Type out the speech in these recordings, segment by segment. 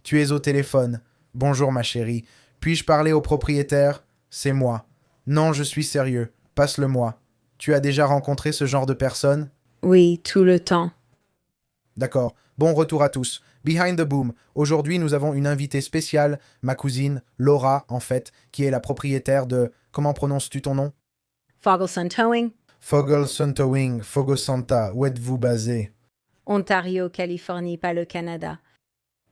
Tu es au téléphone. Bonjour ma chérie. Puis-je parler au propriétaire? C'est moi. Non, je suis sérieux. Passe-le-moi. Tu as déjà rencontré ce genre de personne? Oui, tout le temps. D'accord. Bon retour à tous. Behind the Boom. Aujourd'hui, nous avons une invitée spéciale, ma cousine, Laura, en fait, qui est la propriétaire de... Comment prononces-tu ton nom? Fogleson Towing, Fogel Towing, Fogo Santa. Où êtes-vous basé? Ontario, Californie, pas le Canada.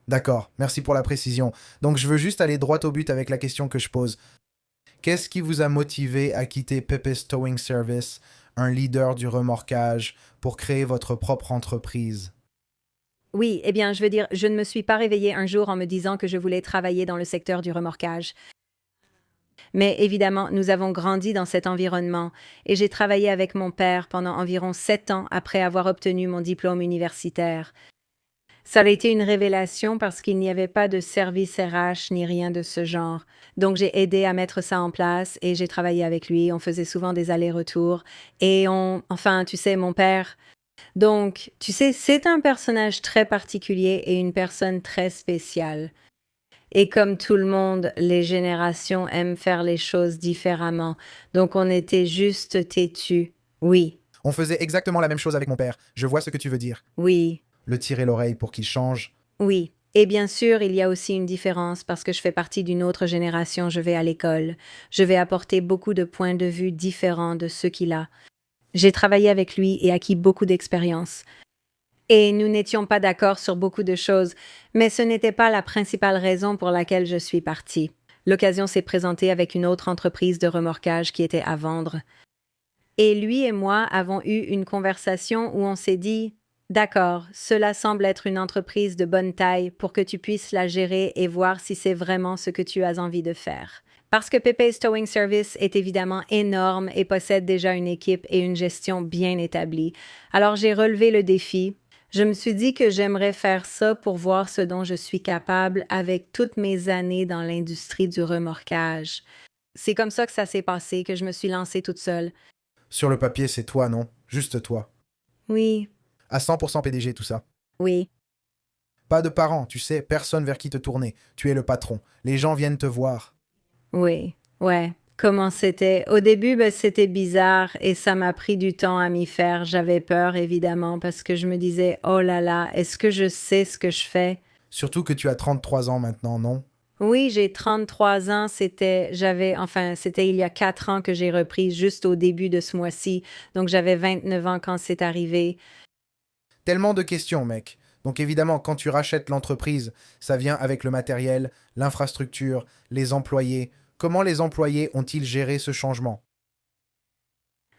D'accord, merci pour la précision. Donc je veux juste aller droit au but avec la question que je pose. Qu'est-ce qui vous a motivé à quitter Pepe's Towing Service, un leader du remorquage, pour créer votre propre entreprise? Oui, eh bien, je veux dire, je ne me suis pas réveillée un jour en me disant que je voulais travailler dans le secteur du remorquage. Mais évidemment, nous avons grandi dans cet environnement et j'ai travaillé avec mon père pendant environ 7 ans après avoir obtenu mon diplôme universitaire. Ça a été une révélation parce qu'il n'y avait pas de service RH ni rien de ce genre. Donc j'ai aidé à mettre ça en place et j'ai travaillé avec lui. On faisait souvent des allers-retours et enfin, tu sais, mon père. Donc, tu sais, c'est un personnage très particulier et une personne très spéciale. Et comme tout le monde, les générations aiment faire les choses différemment. Donc on était juste têtus. Oui, On faisait exactement la même chose avec mon père. Je vois ce que tu veux dire. oui, Le tirer l'oreille pour qu'il change. oui. Et bien sûr, il y a aussi une différence parce que je fais partie d'une autre génération, je vais à l'école. Je vais apporter beaucoup de points de vue différents de ceux qu'il a. J'ai travaillé avec lui et acquis beaucoup d'expérience. Et nous n'étions pas d'accord sur beaucoup de choses, mais ce n'était pas la principale raison pour laquelle je suis partie. L'occasion s'est présentée avec une autre entreprise de remorquage qui était à vendre. Et lui et moi avons eu une conversation où on s'est dit d'accord, cela semble être une entreprise de bonne taille pour que tu puisses la gérer et voir si c'est vraiment ce que tu as envie de faire. Parce que Pepe's Towing Service est évidemment énorme et possède déjà une équipe et une gestion bien établie. Alors j'ai relevé le défi. Je me suis dit que j'aimerais faire ça pour voir ce dont je suis capable avec toutes mes années dans l'industrie du remorquage. C'est comme ça que ça s'est passé, que je me suis lancée toute seule. Sur le papier, c'est toi, non? Juste toi. Oui, À 100% PDG, tout ça. oui, Pas de parents, tu sais, personne vers qui te tourner. Tu es le patron. Les gens viennent te voir. oui, ouais. Comment c'était? Au début, ben, c'était bizarre et ça m'a pris du temps à m'y faire. J'avais peur, évidemment, parce que je me disais, oh là là, est-ce que je sais ce que je fais? Surtout que tu as 33 ans maintenant, non? Oui, j'ai 33 ans. C'était il y a 4 ans que j'ai repris juste au début de ce mois-ci. Donc, j'avais 29 ans quand c'est arrivé. Tellement de questions, mec. Donc évidemment, quand tu rachètes l'entreprise, ça vient avec le matériel, l'infrastructure, les employés. Comment les employés ont-ils géré ce changement?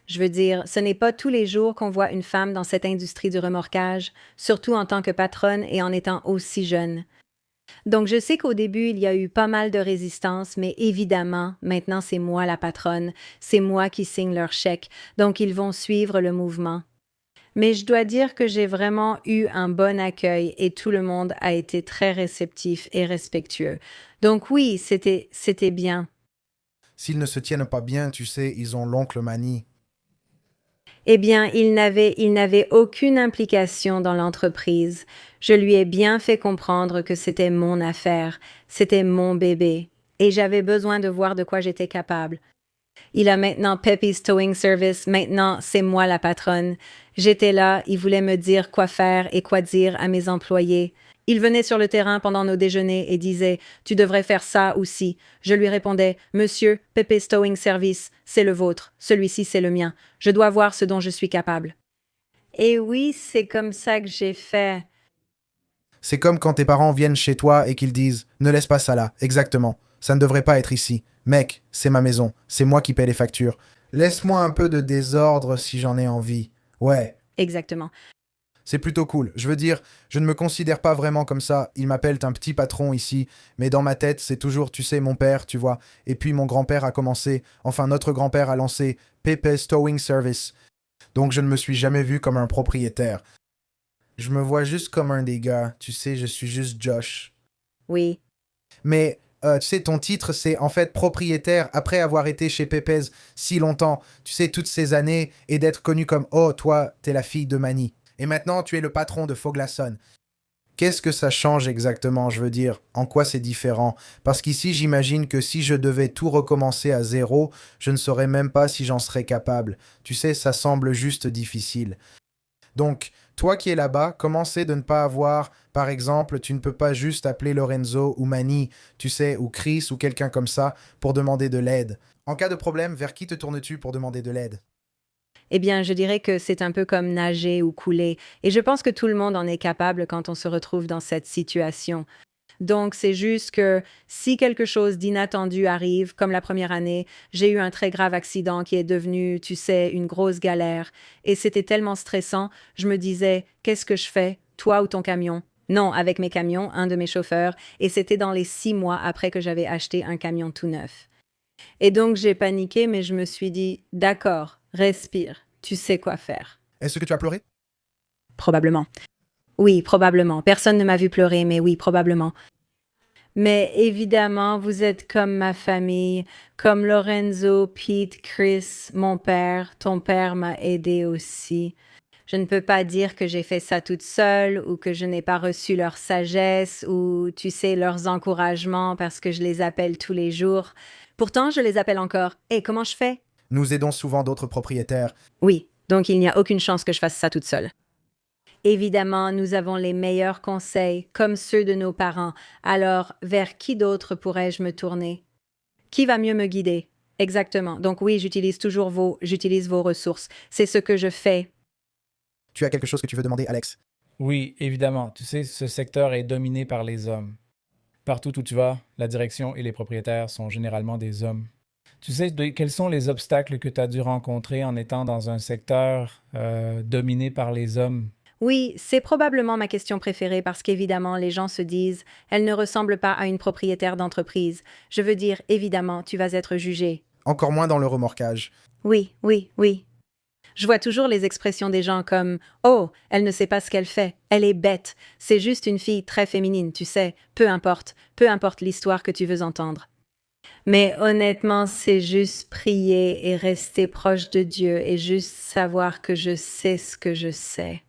Je veux dire, ce n'est pas tous les jours qu'on voit une femme dans cette industrie du remorquage, surtout en tant que patronne et en étant aussi jeune. Donc, je sais qu'au début, il y a eu pas mal de résistance, mais évidemment, maintenant, c'est moi la patronne, c'est moi qui signe leur chèque, donc ils vont suivre le mouvement. Mais je dois dire que j'ai vraiment eu un bon accueil et tout le monde a été très réceptif et respectueux. Donc oui, c'était bien. S'ils ne se tiennent pas bien, tu sais, ils ont l'oncle Mani. Eh bien, il n'avait aucune implication dans l'entreprise. Je lui ai bien fait comprendre que c'était mon affaire, c'était mon bébé, et j'avais besoin de voir de quoi j'étais capable. Il a maintenant Pepe's Towing Service, maintenant c'est moi la patronne. J'étais là, il voulait me dire quoi faire et quoi dire à mes employés. Il venait sur le terrain pendant nos déjeuners et disait tu devrais faire ça aussi. Je lui répondais Monsieur, Pepe's Towing Service, c'est le vôtre, celui-ci c'est le mien. Je dois voir ce dont je suis capable. Et oui, c'est comme ça que j'ai fait. C'est comme quand tes parents viennent chez toi et qu'ils disent ne laisse pas ça là, exactement. Ça ne devrait pas être ici. Mec, c'est ma maison, c'est moi qui paie les factures. Laisse-moi un peu de désordre si j'en ai envie. Ouais, Exactement. c'est plutôt cool. Je veux dire, je ne me considère pas vraiment comme ça. Ils m'appellent un petit patron ici, mais dans ma tête, c'est toujours, tu sais, mon père, tu vois. Et puis mon grand-père a commencé, enfin notre grand-père a lancé Pepe's Towing Service. Donc je ne me suis jamais vu comme un propriétaire. Je me vois juste comme un des gars, tu sais, je suis juste Josh. Oui. Mais tu sais, ton titre, c'est en fait propriétaire après avoir été chez Pépez si longtemps, tu sais, toutes ces années, et d'être connu comme oh, toi, t'es la fille de Manny. Et maintenant, tu es le patron de Foglasson. Qu'est-ce que ça change exactement? Je veux dire, en quoi c'est différent? Parce qu'ici, j'imagine que si je devais tout recommencer à zéro, je ne saurais même pas si j'en serais capable. Tu sais, ça semble juste difficile. Donc, toi qui es là-bas, comment c'est de ne pas avoir, par exemple, tu ne peux pas juste appeler Lorenzo ou Manny, tu sais, ou Chris ou quelqu'un comme ça pour demander de l'aide. En cas de problème, vers qui te tournes-tu pour demander de l'aide? Eh bien, je dirais que c'est un peu comme nager ou couler, et je pense que tout le monde en est capable quand on se retrouve dans cette situation. Donc, c'est juste que si quelque chose d'inattendu arrive, comme la première année, j'ai eu un très grave accident qui est devenu, tu sais, une grosse galère. Et c'était tellement stressant, je me disais, qu'est-ce que je fais, toi ou ton camion? Non, avec mes camions, un de mes chauffeurs, et c'était dans les 6 mois après que j'avais acheté un camion tout neuf. Et donc, j'ai paniqué, mais je me suis dit, d'accord, respire, tu sais quoi faire. Est-ce que tu as pleuré? Probablement. Oui, probablement. Personne ne m'a vu pleurer, mais oui, probablement. Mais évidemment, vous êtes comme ma famille, comme Lorenzo, Pete, Chris, mon père. Ton père m'a aidé aussi. Je ne peux pas dire que j'ai fait ça toute seule ou que je n'ai pas reçu leur sagesse ou, tu sais, leurs encouragements parce que je les appelle tous les jours. Pourtant, je les appelle encore. Et comment je fais? Nous aidons souvent d'autres propriétaires. Oui, donc il n'y a aucune chance que je fasse ça toute seule. Évidemment, nous avons les meilleurs conseils, comme ceux de nos parents. Alors, vers qui d'autre pourrais-je me tourner? Qui va mieux me guider? Exactement. Donc oui, j'utilise vos ressources. C'est ce que je fais. Tu as quelque chose que tu veux demander, Alex? Oui, évidemment. Tu sais, ce secteur est dominé par les hommes. Partout où tu vas, la direction et les propriétaires sont généralement des hommes. Tu sais, quels sont les obstacles que tu as dû rencontrer en étant dans un secteur dominé par les hommes? Oui, c'est probablement ma question préférée parce qu'évidemment, les gens se disent, elle ne ressemble pas à une propriétaire d'entreprise. Je veux dire, évidemment, tu vas être jugé. Encore moins dans le remorquage. Oui, oui, oui. Je vois toujours les expressions des gens comme oh, elle ne sait pas ce qu'elle fait, elle est bête, c'est juste une fille très féminine, tu sais, peu importe l'histoire que tu veux entendre. Mais honnêtement, c'est juste prier et rester proche de Dieu et juste savoir que je sais ce que je sais.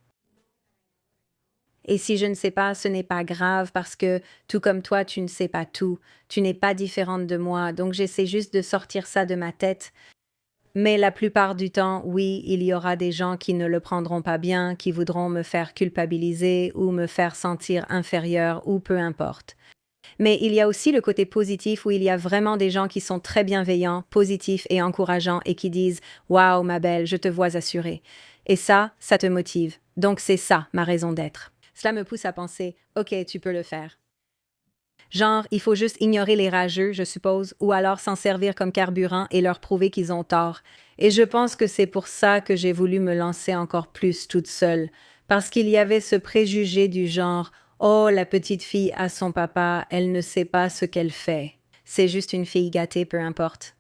Et si je ne sais pas, ce n'est pas grave parce que, tout comme toi, tu ne sais pas tout, tu n'es pas différente de moi, donc j'essaie juste de sortir ça de ma tête. Mais la plupart du temps, oui, il y aura des gens qui ne le prendront pas bien, qui voudront me faire culpabiliser ou me faire sentir inférieure ou peu importe. Mais il y a aussi le côté positif où il y a vraiment des gens qui sont très bienveillants, positifs et encourageants et qui disent waouh, ma belle, je te vois assurée. Et ça te motive. Donc c'est ça ma raison d'être. Cela me pousse à penser ok, tu peux le faire. Genre, il faut juste ignorer les rageux, je suppose, ou alors s'en servir comme carburant et leur prouver qu'ils ont tort. Et je pense que c'est pour ça que j'ai voulu me lancer encore plus toute seule, parce qu'il y avait ce préjugé du genre oh, la petite fille a son papa, elle ne sait pas ce qu'elle fait. C'est juste une fille gâtée, peu importe.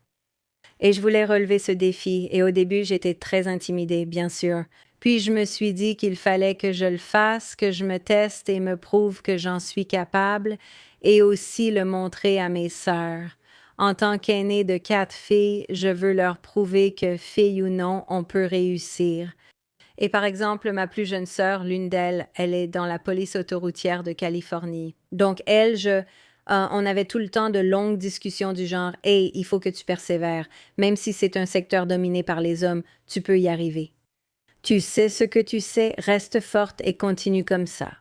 Et je voulais relever ce défi, et au début j'étais très intimidée, bien sûr. Puis je me suis dit qu'il fallait que je le fasse, que je me teste et me prouve que j'en suis capable, et aussi le montrer à mes sœurs. En tant qu'aînée de 4 filles, je veux leur prouver que, fille ou non, on peut réussir. Et par exemple, ma plus jeune sœur, l'une d'elles, elle est dans la police autoroutière de Californie. Donc on avait tout le temps de longues discussions du genre « Hey, il faut que tu persévères. Même si c'est un secteur dominé par les hommes, tu peux y arriver. Tu sais ce que tu sais, reste forte et continue comme ça. »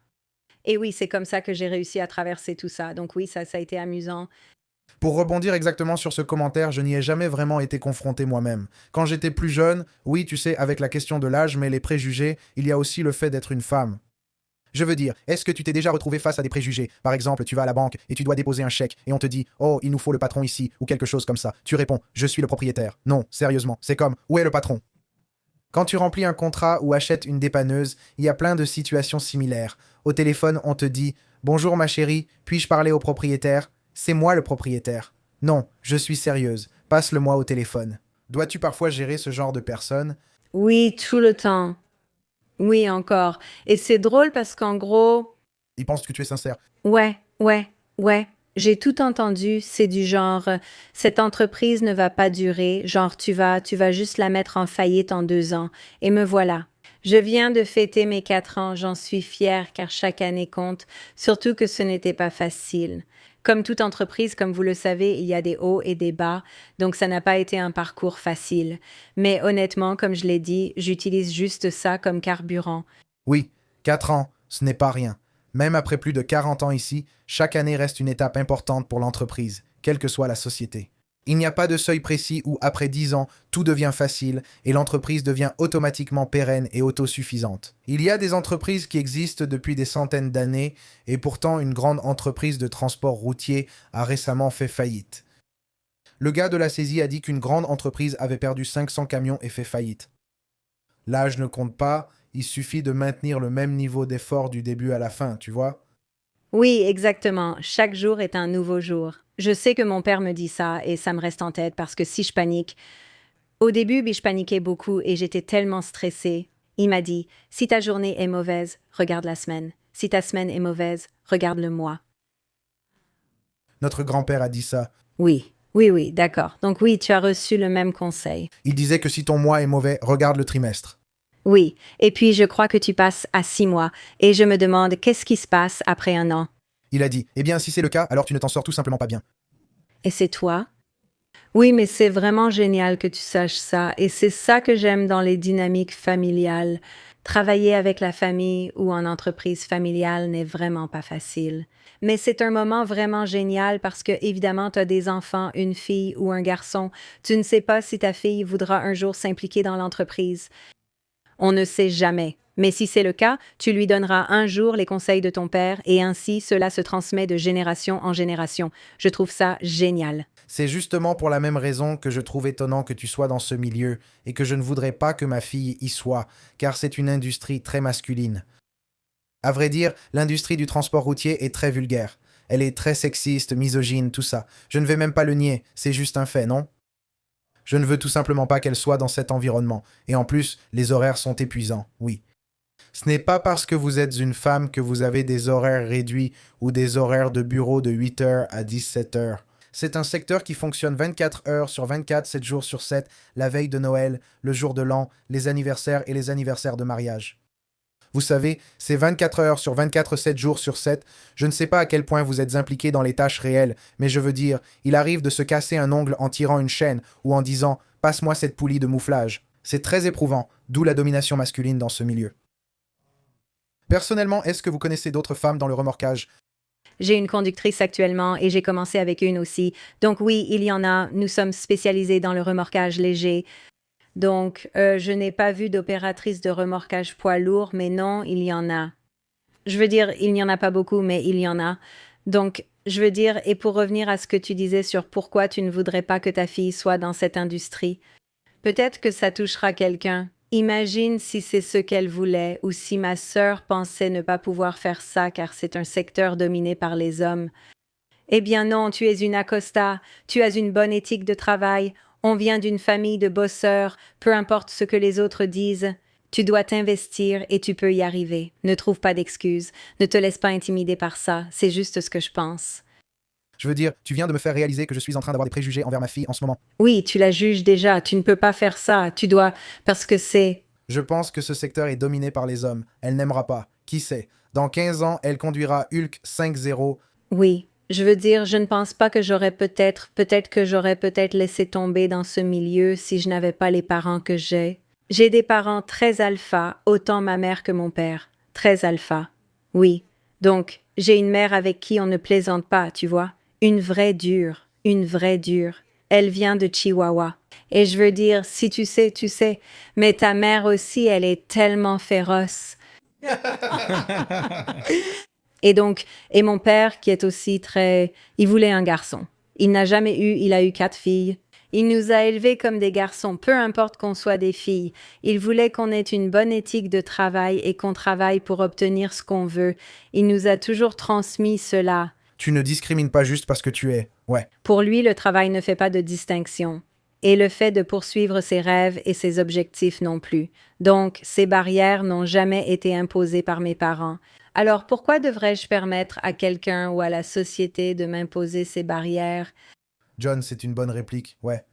Et oui, c'est comme ça que j'ai réussi à traverser tout ça. Donc oui, ça a été amusant. Pour rebondir exactement sur ce commentaire, je n'y ai jamais vraiment été confronté moi-même. Quand j'étais plus jeune, oui, tu sais, avec la question de l'âge, mais les préjugés, il y a aussi le fait d'être une femme. Je veux dire, est-ce que tu t'es déjà retrouvé face à des préjugés? Par exemple, tu vas à la banque et tu dois déposer un chèque et on te dit « Oh, il nous faut le patron ici » ou quelque chose comme ça. Tu réponds « Je suis le propriétaire ». Non, sérieusement, c'est comme « Où est le patron ?» Quand tu remplis un contrat ou achètes une dépanneuse, il y a plein de situations similaires. Au téléphone, on te dit « Bonjour ma chérie, puis-je parler au propriétaire ?» C'est moi le propriétaire. Non, je suis sérieuse. Passe-le-moi au téléphone. Dois-tu parfois gérer ce genre de personnes? Oui, tout le temps. Oui, encore. Et c'est drôle parce qu'en gros, Ils pensent que tu es sincère. ouais. J'ai tout entendu, c'est du genre, cette entreprise ne va pas durer, genre tu vas juste la mettre en faillite en 2 ans. Et me voilà. Je viens de fêter mes 4 ans, j'en suis fière car chaque année compte, surtout que ce n'était pas facile. Comme toute entreprise, comme vous le savez, il y a des hauts et des bas, donc ça n'a pas été un parcours facile. Mais honnêtement, comme je l'ai dit, j'utilise juste ça comme carburant. Oui, 4 ans, ce n'est pas rien. Même après plus de 40 ans ici, chaque année reste une étape importante pour l'entreprise, quelle que soit la société. Il n'y a pas de seuil précis où, après 10 ans, tout devient facile et l'entreprise devient automatiquement pérenne et autosuffisante. Il y a des entreprises qui existent depuis des centaines d'années et pourtant une grande entreprise de transport routier a récemment fait faillite. Le gars de la saisie a dit qu'une grande entreprise avait perdu 500 camions et fait faillite. L'âge ne compte pas, il suffit de maintenir le même niveau d'effort du début à la fin, tu vois? Oui, exactement. Chaque jour est un nouveau jour. Je sais que mon père me dit ça et ça me reste en tête parce que si je panique, au début, je paniquais beaucoup et j'étais tellement stressée. Il m'a dit, si ta journée est mauvaise, regarde la semaine. Si ta semaine est mauvaise, regarde le mois. Notre grand-père a dit ça. Oui, oui, d'accord. Donc oui, tu as reçu le même conseil. Il disait que si ton mois est mauvais, regarde le trimestre. Oui, et puis je crois que tu passes à 6 mois et je me demande qu'est-ce qui se passe après un an. Il a dit, eh bien si c'est le cas, alors tu ne t'en sors tout simplement pas bien. Et c'est toi? Oui, mais c'est vraiment génial que tu saches ça. Et c'est ça que j'aime dans les dynamiques familiales. Travailler avec la famille ou en entreprise familiale n'est vraiment pas facile. Mais c'est un moment vraiment génial parce que, évidemment, tu as des enfants, une fille ou un garçon. Tu ne sais pas si ta fille voudra un jour s'impliquer dans l'entreprise. On ne sait jamais. Mais si c'est le cas, tu lui donneras un jour les conseils de ton père et ainsi cela se transmet de génération en génération. Je trouve ça génial. C'est justement pour la même raison que je trouve étonnant que tu sois dans ce milieu et que je ne voudrais pas que ma fille y soit, car c'est une industrie très masculine. À vrai dire, l'industrie du transport routier est très vulgaire. Elle est très sexiste, misogyne, tout ça. Je ne vais même pas le nier, c'est juste un fait, non? Je ne veux tout simplement pas qu'elle soit dans cet environnement. Et en plus, les horaires sont épuisants, oui. Ce n'est pas parce que vous êtes une femme que vous avez des horaires réduits ou des horaires de bureau de 8 heures à 17 heures. C'est un secteur qui fonctionne 24 heures sur 24, 7 jours sur 7, la veille de Noël, le jour de l'an, les anniversaires et les anniversaires de mariage. Vous savez, c'est 24 heures sur 24, 7 jours sur 7. Je ne sais pas à quel point vous êtes impliqué dans les tâches réelles, mais je veux dire, il arrive de se casser un ongle en tirant une chaîne ou en disant « Passe-moi cette poulie de mouflage ». C'est très éprouvant, d'où la domination masculine dans ce milieu. Personnellement, est-ce que vous connaissez d'autres femmes dans le remorquage? J'ai une conductrice actuellement et j'ai commencé avec une aussi. Donc oui, il y en a. Nous sommes spécialisés dans le remorquage léger. Donc, je n'ai pas vu d'opératrice de remorquage poids lourd, mais non, il y en a. Je veux dire, il n'y en a pas beaucoup, mais il y en a. Donc, je veux dire, et pour revenir à ce que tu disais sur pourquoi tu ne voudrais pas que ta fille soit dans cette industrie, peut-être que ça touchera quelqu'un. Imagine si c'est ce qu'elle voulait, ou si ma sœur pensait ne pas pouvoir faire ça car c'est un secteur dominé par les hommes. Eh bien non, tu es une Acosta, tu as une bonne éthique de travail, on vient d'une famille de bosseurs, peu importe ce que les autres disent. Tu dois t'investir et tu peux y arriver. Ne trouve pas d'excuses, ne te laisse pas intimider par ça, c'est juste ce que je pense. Je veux dire, tu viens de me faire réaliser que je suis en train d'avoir des préjugés envers ma fille en ce moment. Oui, tu la juges déjà, tu ne peux pas faire ça, tu dois, parce que c'est... Je pense que ce secteur est dominé par les hommes. Elle n'aimera pas. Qui sait? Dans 15 ans, elle conduira Hulk 5.0. Oui, je veux dire, je ne pense pas que peut-être que j'aurais peut-être laissé tomber dans ce milieu si je n'avais pas les parents que j'ai. J'ai des parents très alpha, autant ma mère que mon père. Très alpha. Oui. Donc, j'ai une mère avec qui on ne plaisante pas, tu vois. Une vraie dure. Elle vient de Chihuahua. Et je veux dire, si tu sais, tu sais. Mais ta mère aussi, elle est tellement féroce. Et donc, et mon père, qui est aussi il voulait un garçon. Il a eu 4 filles. Il nous a élevés comme des garçons, peu importe qu'on soit des filles. Il voulait qu'on ait une bonne éthique de travail et qu'on travaille pour obtenir ce qu'on veut. Il nous a toujours transmis cela. Tu ne discrimines pas juste parce que tu es. Ouais. Pour lui, le travail ne fait pas de distinction. Et le fait de poursuivre ses rêves et ses objectifs non plus. Donc, ces barrières n'ont jamais été imposées par mes parents. Alors, pourquoi devrais-je permettre à quelqu'un ou à la société de m'imposer ces barrières? John, c'est une bonne réplique, ouais.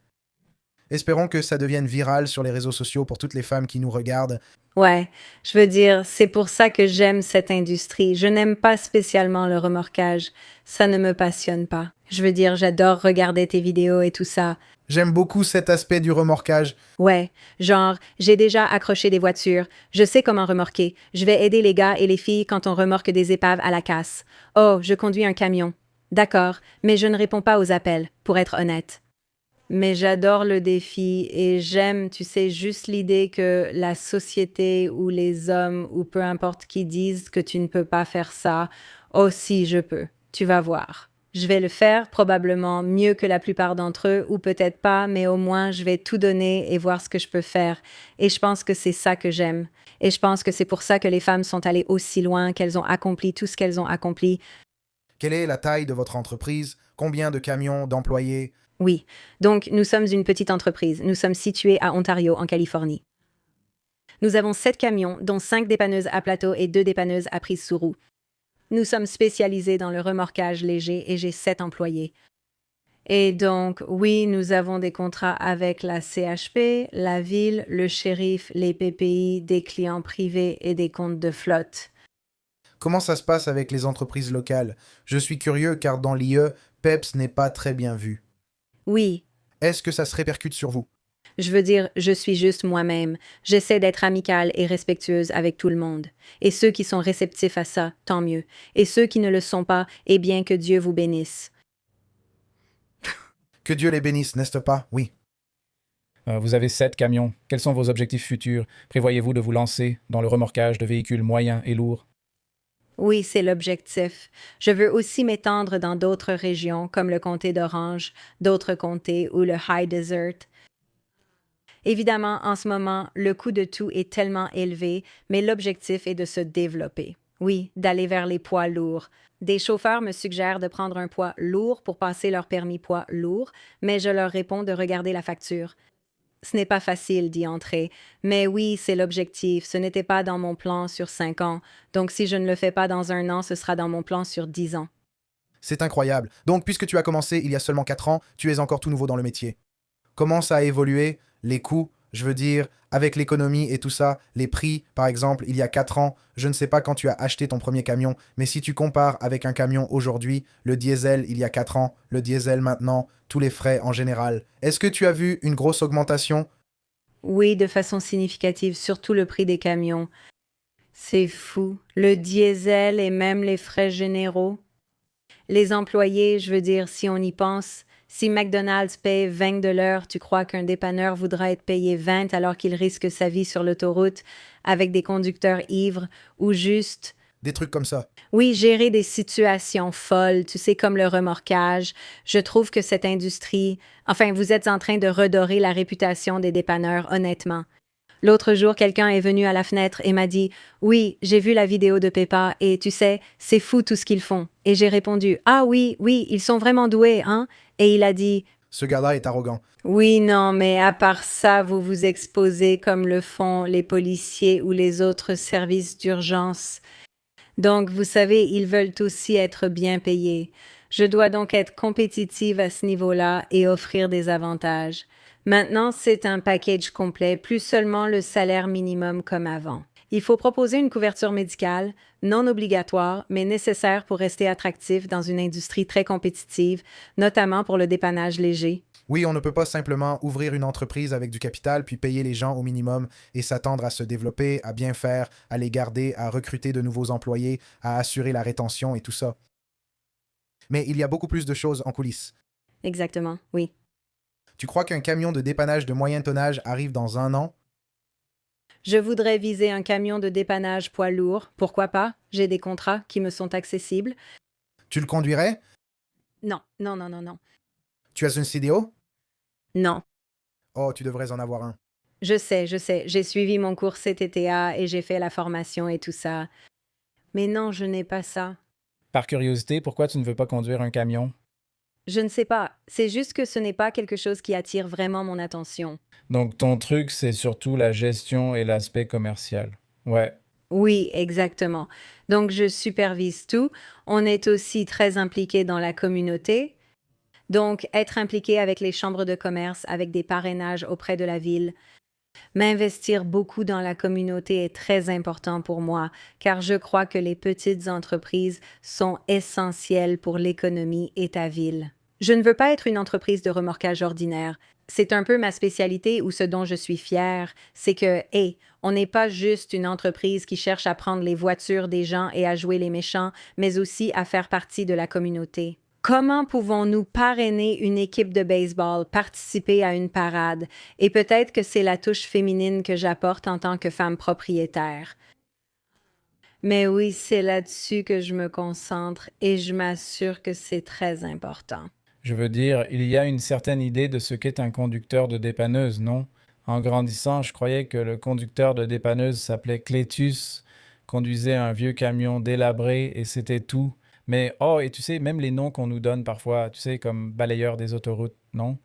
Espérons que ça devienne viral sur les réseaux sociaux pour toutes les femmes qui nous regardent. Ouais, je veux dire, c'est pour ça que j'aime cette industrie. Je n'aime pas spécialement le remorquage. Ça ne me passionne pas. Je veux dire, j'adore regarder tes vidéos et tout ça. J'aime beaucoup cet aspect du remorquage. Ouais, genre, j'ai déjà accroché des voitures. Je sais comment remorquer. Je vais aider les gars et les filles quand on remorque des épaves à la casse. Oh, je conduis un camion. D'accord, mais je ne réponds pas aux appels, pour être honnête. Mais j'adore le défi et j'aime, tu sais, juste l'idée que la société ou les hommes ou peu importe qui disent que tu ne peux pas faire ça. Oh si, je peux. Tu vas voir. Je vais le faire probablement mieux que la plupart d'entre eux ou peut-être pas, mais au moins je vais tout donner et voir ce que je peux faire. Et je pense que c'est ça que j'aime. Et je pense que c'est pour ça que les femmes sont allées aussi loin, qu'elles ont accompli tout ce qu'elles ont accompli. Quelle est la taille de votre entreprise? Combien de camions, d'employés? Oui. Donc, nous sommes une petite entreprise. Nous sommes situés à Ontario, en Californie. Nous avons 7 camions, dont 5 dépanneuses à plateau et 2 dépanneuses à prise sous roue. Nous sommes spécialisés dans le remorquage léger et j'ai 7 employés. Et donc, oui, nous avons des contrats avec la CHP, la ville, le shérif, les PPI, des clients privés et des comptes de flotte. Comment ça se passe avec les entreprises locales? Je suis curieux car dans l'IE, PEPS n'est pas très bien vu. Oui, Est-ce que ça se répercute sur vous? je veux dire, je suis juste moi-même. J'essaie d'être amicale et respectueuse avec tout le monde. Et ceux qui sont réceptifs à ça, tant mieux. Et ceux qui ne le sont pas, eh bien que Dieu vous bénisse. Que Dieu les bénisse, n'est-ce pas? Oui. Vous avez 7 camions. Quels sont vos objectifs futurs? Prévoyez-vous de vous lancer dans le remorquage de véhicules moyens et lourds? Oui, c'est l'objectif. Je veux aussi m'étendre dans d'autres régions, comme le comté d'Orange, d'autres comtés ou le High Desert. Évidemment, en ce moment, le coût de tout est tellement élevé, mais l'objectif est de se développer. Oui, d'aller vers les poids lourds. Des chauffeurs me suggèrent de prendre un poids lourd pour passer leur permis poids lourd, mais je leur réponds de regarder la facture. Ce n'est pas facile d'y entrer, mais oui, c'est l'objectif. Ce n'était pas dans mon plan sur 5 ans, donc si je ne le fais pas dans 1 an, ce sera dans mon plan sur 10 ans. C'est incroyable. Donc, puisque tu as commencé il y a seulement 4 ans, tu es encore tout nouveau dans le métier. Comment ça a évolué? Les coûts, je veux dire, avec l'économie et tout ça, les prix, par exemple, il y a 4 ans, je ne sais pas quand tu as acheté ton premier camion, mais si tu compares avec un camion aujourd'hui, le diesel il y a 4 ans, le diesel maintenant, tous les frais en général, est-ce que tu as vu une grosse augmentation? Oui, de façon significative, surtout le prix des camions. C'est fou. Le diesel et même les frais généraux. Les employés, je veux dire, si on y pense, si McDonald's paye 20 de l'heure, tu crois qu'un dépanneur voudra être payé 20 alors qu'il risque sa vie sur l'autoroute avec des conducteurs ivres ou juste, Des trucs comme ça. oui, gérer des situations folles, tu sais, comme le remorquage. Je trouve que cette industrie, enfin, vous êtes en train de redorer la réputation des dépanneurs, honnêtement. L'autre jour, quelqu'un est venu à la fenêtre et m'a dit: «Oui, j'ai vu la vidéo de Peppa et tu sais, c'est fou tout ce qu'ils font.» Et j'ai répondu: «Ah oui, oui, ils sont vraiment doués, hein?» Et il a dit: Ce gars-là est arrogant. «Oui, non, mais à part ça, vous vous exposez comme le font les policiers ou les autres services d'urgence. Donc, vous savez, ils veulent aussi être bien payés. Je dois donc être compétitive à ce niveau-là et offrir des avantages. Maintenant, c'est un package complet, plus seulement le salaire minimum comme avant. Il faut proposer une couverture médicale, non obligatoire, mais nécessaire pour rester attractif dans une industrie très compétitive, notamment pour le dépannage léger. Oui, on ne peut pas simplement ouvrir une entreprise avec du capital, puis payer les gens au minimum et s'attendre à se développer, à bien faire, à les garder, à recruter de nouveaux employés, à assurer la rétention et tout ça. Mais il y a beaucoup plus de choses en coulisses. Exactement, oui. Tu crois qu'un camion de dépannage de moyen tonnage arrive dans 1 an? Je voudrais viser un camion de dépannage poids lourd. Pourquoi pas? J'ai des contrats qui me sont accessibles. Tu le conduirais? Non, non, non, non, non. Tu as une CDO? Non. Oh, tu devrais en avoir un. Je sais, je sais. J'ai suivi mon cours CTTA et j'ai fait la formation et tout ça. Mais non, je n'ai pas ça. Par curiosité, pourquoi tu ne veux pas conduire un camion? Je ne sais pas. C'est juste que ce n'est pas quelque chose qui attire vraiment mon attention. Donc ton truc, c'est surtout la gestion et l'aspect commercial. Ouais. Oui, exactement. Donc je supervise tout. On est aussi très impliqué dans la communauté. Donc, être impliqué avec les chambres de commerce, avec des parrainages auprès de la ville, m'investir beaucoup dans la communauté est très important pour moi, car je crois que les petites entreprises sont essentielles pour l'économie et ta ville. Je ne veux pas être une entreprise de remorquage ordinaire. C'est un peu ma spécialité ou ce dont je suis fière, c'est que, hey, on n'est pas juste une entreprise qui cherche à prendre les voitures des gens et à jouer les méchants, mais aussi à faire partie de la communauté. Comment pouvons-nous parrainer une équipe de baseball, participer à une parade? Et peut-être que c'est la touche féminine que j'apporte en tant que femme propriétaire. Mais oui, c'est là-dessus que je me concentre et je m'assure que c'est très important. Je veux dire, il y a une certaine idée de ce qu'est un conducteur de dépanneuse, non? En grandissant, je croyais que le conducteur de dépanneuse s'appelait Clétus, conduisait un vieux camion délabré et c'était tout. Mais, oh, et tu sais, même les noms qu'on nous donne parfois, tu sais, comme balayeur des autoroutes, non?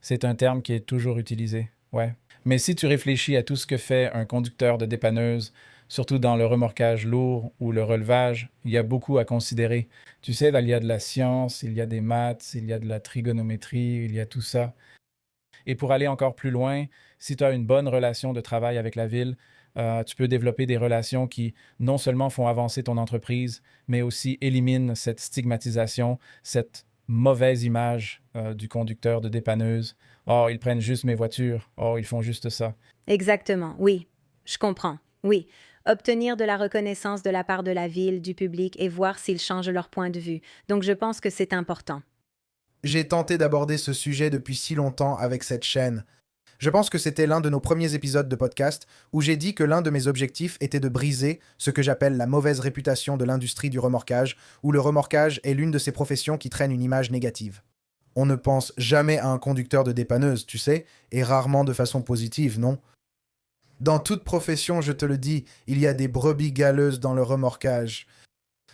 C'est un terme qui est toujours utilisé, ouais. Mais si tu réfléchis à tout ce que fait un conducteur de dépanneuse, surtout dans le remorquage lourd ou le relevage, il y a beaucoup à considérer. Tu sais, là, il y a de la science, il y a des maths, il y a de la trigonométrie, il y a tout ça. Et pour aller encore plus loin, si tu as une bonne relation de travail avec la ville, tu peux développer des relations qui non seulement font avancer ton entreprise, mais aussi éliminent cette stigmatisation, cette mauvaise image du conducteur de dépanneuse. Oh, ils prennent juste mes voitures. Oh, ils font juste ça. Exactement, oui, je comprends. Oui, obtenir de la reconnaissance de la part de la ville, du public et voir s'ils changent leur point de vue. Donc je pense que c'est important. J'ai tenté d'aborder ce sujet depuis si longtemps avec cette chaîne. Je pense que c'était l'un de nos premiers épisodes de podcast où j'ai dit que l'un de mes objectifs était de briser ce que j'appelle la mauvaise réputation de l'industrie du remorquage, où le remorquage est l'une de ces professions qui traîne une image négative. On ne pense jamais à un conducteur de dépanneuse, tu sais, et rarement de façon positive, non? Dans toute profession, je te le dis, il y a des brebis galeuses dans le remorquage.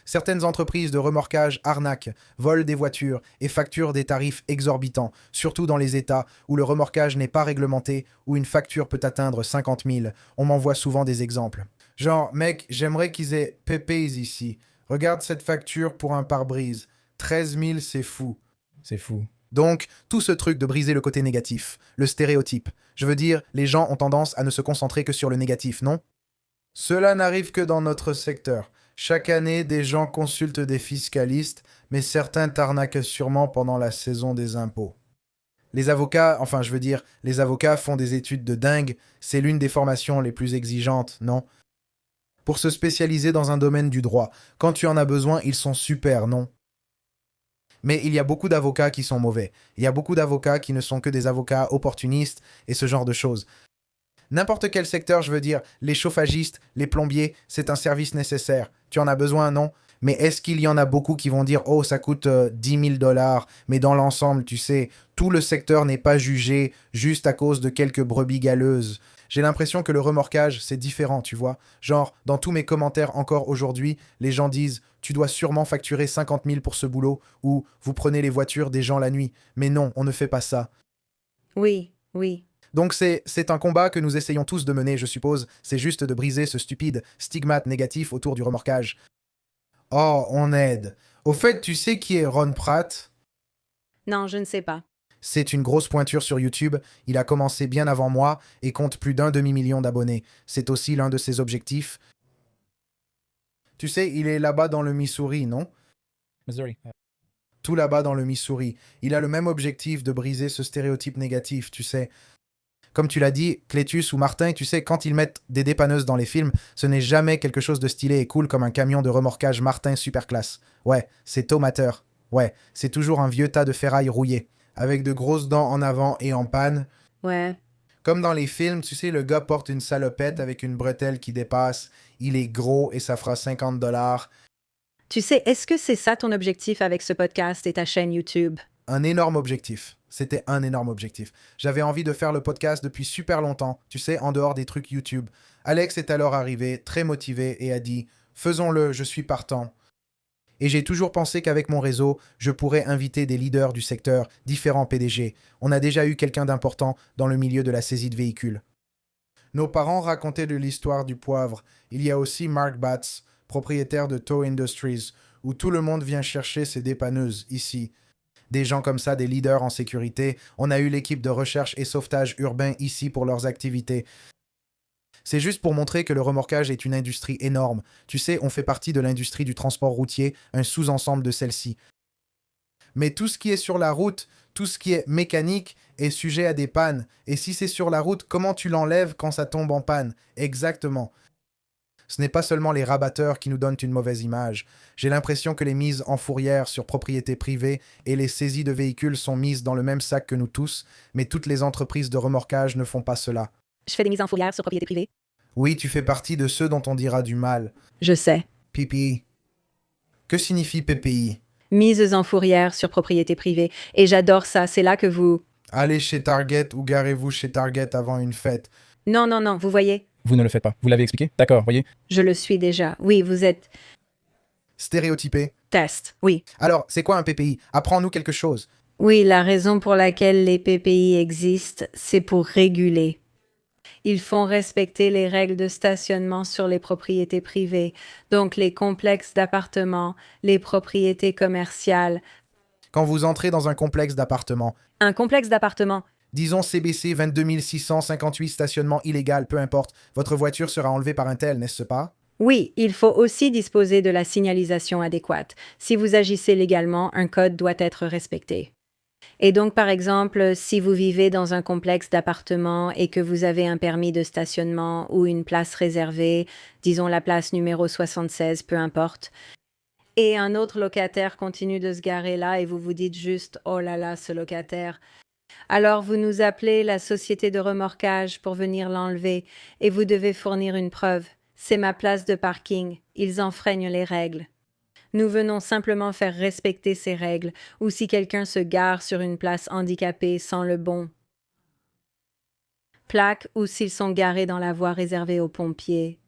Certaines entreprises de remorquage arnaquent, volent des voitures et facturent des tarifs exorbitants, surtout dans les États où le remorquage n'est pas réglementé, où une facture peut atteindre 50 000. On m'envoie souvent des exemples. Genre, mec, j'aimerais qu'ils aient Pépés ici. Regarde cette facture pour un pare-brise. 13 000, c'est fou. C'est fou. Donc, tout ce truc de briser le côté négatif, le stéréotype. Je veux dire, les gens ont tendance à ne se concentrer que sur le négatif, non? Cela n'arrive que dans notre secteur. Chaque année, des gens consultent des fiscalistes, mais certains t'arnaquent sûrement pendant la saison des impôts. Les avocats, enfin je veux dire, les avocats font des études de dingue, c'est l'une des formations les plus exigeantes, non? Pour se spécialiser dans un domaine du droit, quand tu en as besoin, ils sont super, non? Mais il y a beaucoup d'avocats qui sont mauvais. Il y a beaucoup d'avocats qui ne sont que des avocats opportunistes et ce genre de choses. N'importe quel secteur, je veux dire, les chauffagistes, les plombiers, c'est un service nécessaire. Tu en as besoin, non? Mais est-ce qu'il y en a beaucoup qui vont dire «Oh, ça coûte 10 000 $», mais dans l'ensemble, tu sais, tout le secteur n'est pas jugé juste à cause de quelques brebis galeuses. J'ai l'impression que le remorquage, c'est différent, tu vois. Genre, dans tous mes commentaires encore aujourd'hui, les gens disent «Tu dois sûrement facturer 50 000 pour ce boulot» ou «Vous prenez les voitures des gens la nuit». Mais non, on ne fait pas ça. Oui, oui. Donc c'est un combat que nous essayons tous de mener, je suppose. C'est juste de briser ce stupide stigmate négatif autour du remorquage. Oh, on aide. Au fait, tu sais qui est Ron Pratt? Non, je ne sais pas. C'est une grosse pointure sur YouTube. Il a commencé bien avant moi et compte plus d'1 demi-million d'abonnés. C'est aussi l'un de ses objectifs. Tu sais, il est là-bas dans le Missouri, non? Missouri. Tout là-bas dans le Missouri. Il a le même objectif de briser ce stéréotype négatif, tu sais. Comme tu l'as dit, Clétus ou Martin, tu sais, quand ils mettent des dépanneuses dans les films, ce n'est jamais quelque chose de stylé et cool comme un camion de remorquage Martin superclasse. Ouais, c'est tomateur. Ouais, c'est toujours un vieux tas de ferraille rouillé, avec de grosses dents en avant et en panne. Ouais. Comme dans les films, tu sais, le gars porte une salopette avec une bretelle qui dépasse, il est gros et ça fera 50 $. Tu sais, est-ce que c'est ça ton objectif avec ce podcast et ta chaîne YouTube? Un énorme objectif. C'était un énorme objectif. J'avais envie de faire le podcast depuis super longtemps, tu sais, en dehors des trucs YouTube. Alex est alors arrivé, très motivé, et a dit « Faisons-le, je suis partant ». Et j'ai toujours pensé qu'avec mon réseau, je pourrais inviter des leaders du secteur, différents PDG. On a déjà eu quelqu'un d'important dans le milieu de la saisie de véhicules. Nos parents racontaient de l'histoire du poivre. Il y a aussi Mark Batts, propriétaire de Tow Industries, où tout le monde vient chercher ses dépanneuses, ici. Des gens comme ça, des leaders en sécurité. On a eu l'équipe de recherche et sauvetage urbain ici pour leurs activités. C'est juste pour montrer que le remorquage est une industrie énorme. Tu sais, on fait partie de l'industrie du transport routier, un sous-ensemble de celle-ci. Mais tout ce qui est sur la route, tout ce qui est mécanique, est sujet à des pannes. Et si c'est sur la route, comment tu l'enlèves quand ça tombe en panne? Exactement. Ce n'est pas seulement les rabatteurs qui nous donnent une mauvaise image. J'ai l'impression que les mises en fourrière sur propriété privée et les saisies de véhicules sont mises dans le même sac que nous tous, mais toutes les entreprises de remorquage ne font pas cela. Je fais des mises en fourrière sur propriété privée. Oui, tu fais partie de ceux dont on dira du mal. Je sais. PPI. Que signifie PPI? Mises en fourrière sur propriété privée. Et j'adore ça, c'est là que vous... Allez chez Target ou garez-vous chez Target avant une fête. Non, non, non, vous voyez? Vous ne le faites pas. Vous l'avez expliqué? D'accord, voyez? Je le suis déjà. Oui, vous êtes... Stéréotypé. Test. Oui. Alors, c'est quoi un PPI? Apprends-nous quelque chose. Oui, la raison pour laquelle les PPI existent, c'est pour réguler. Ils font respecter les règles de stationnement sur les propriétés privées, donc les complexes d'appartements, les propriétés commerciales. Quand vous entrez dans un complexe d'appartements, Un complexe d'appartements, disons CBC 22 658 stationnement illégal, peu importe, votre voiture sera enlevée par un tel, n'est-ce pas? oui, il faut aussi disposer de la signalisation adéquate. Si vous agissez légalement, un code doit être respecté. Et donc, par exemple, si vous vivez dans un complexe d'appartements et que vous avez un permis de stationnement ou une place réservée, disons la place numéro 76, peu importe, et un autre locataire continue de se garer là et vous vous dites juste « Oh là là, ce locataire », alors vous nous appelez la société de remorquage pour venir l'enlever et vous devez fournir une preuve. C'est ma place de parking. Ils enfreignent les règles. Nous venons simplement faire respecter ces règles, ou si quelqu'un se gare sur une place handicapée sans le bon plaque, ou s'ils sont garés dans la voie réservée aux pompiers.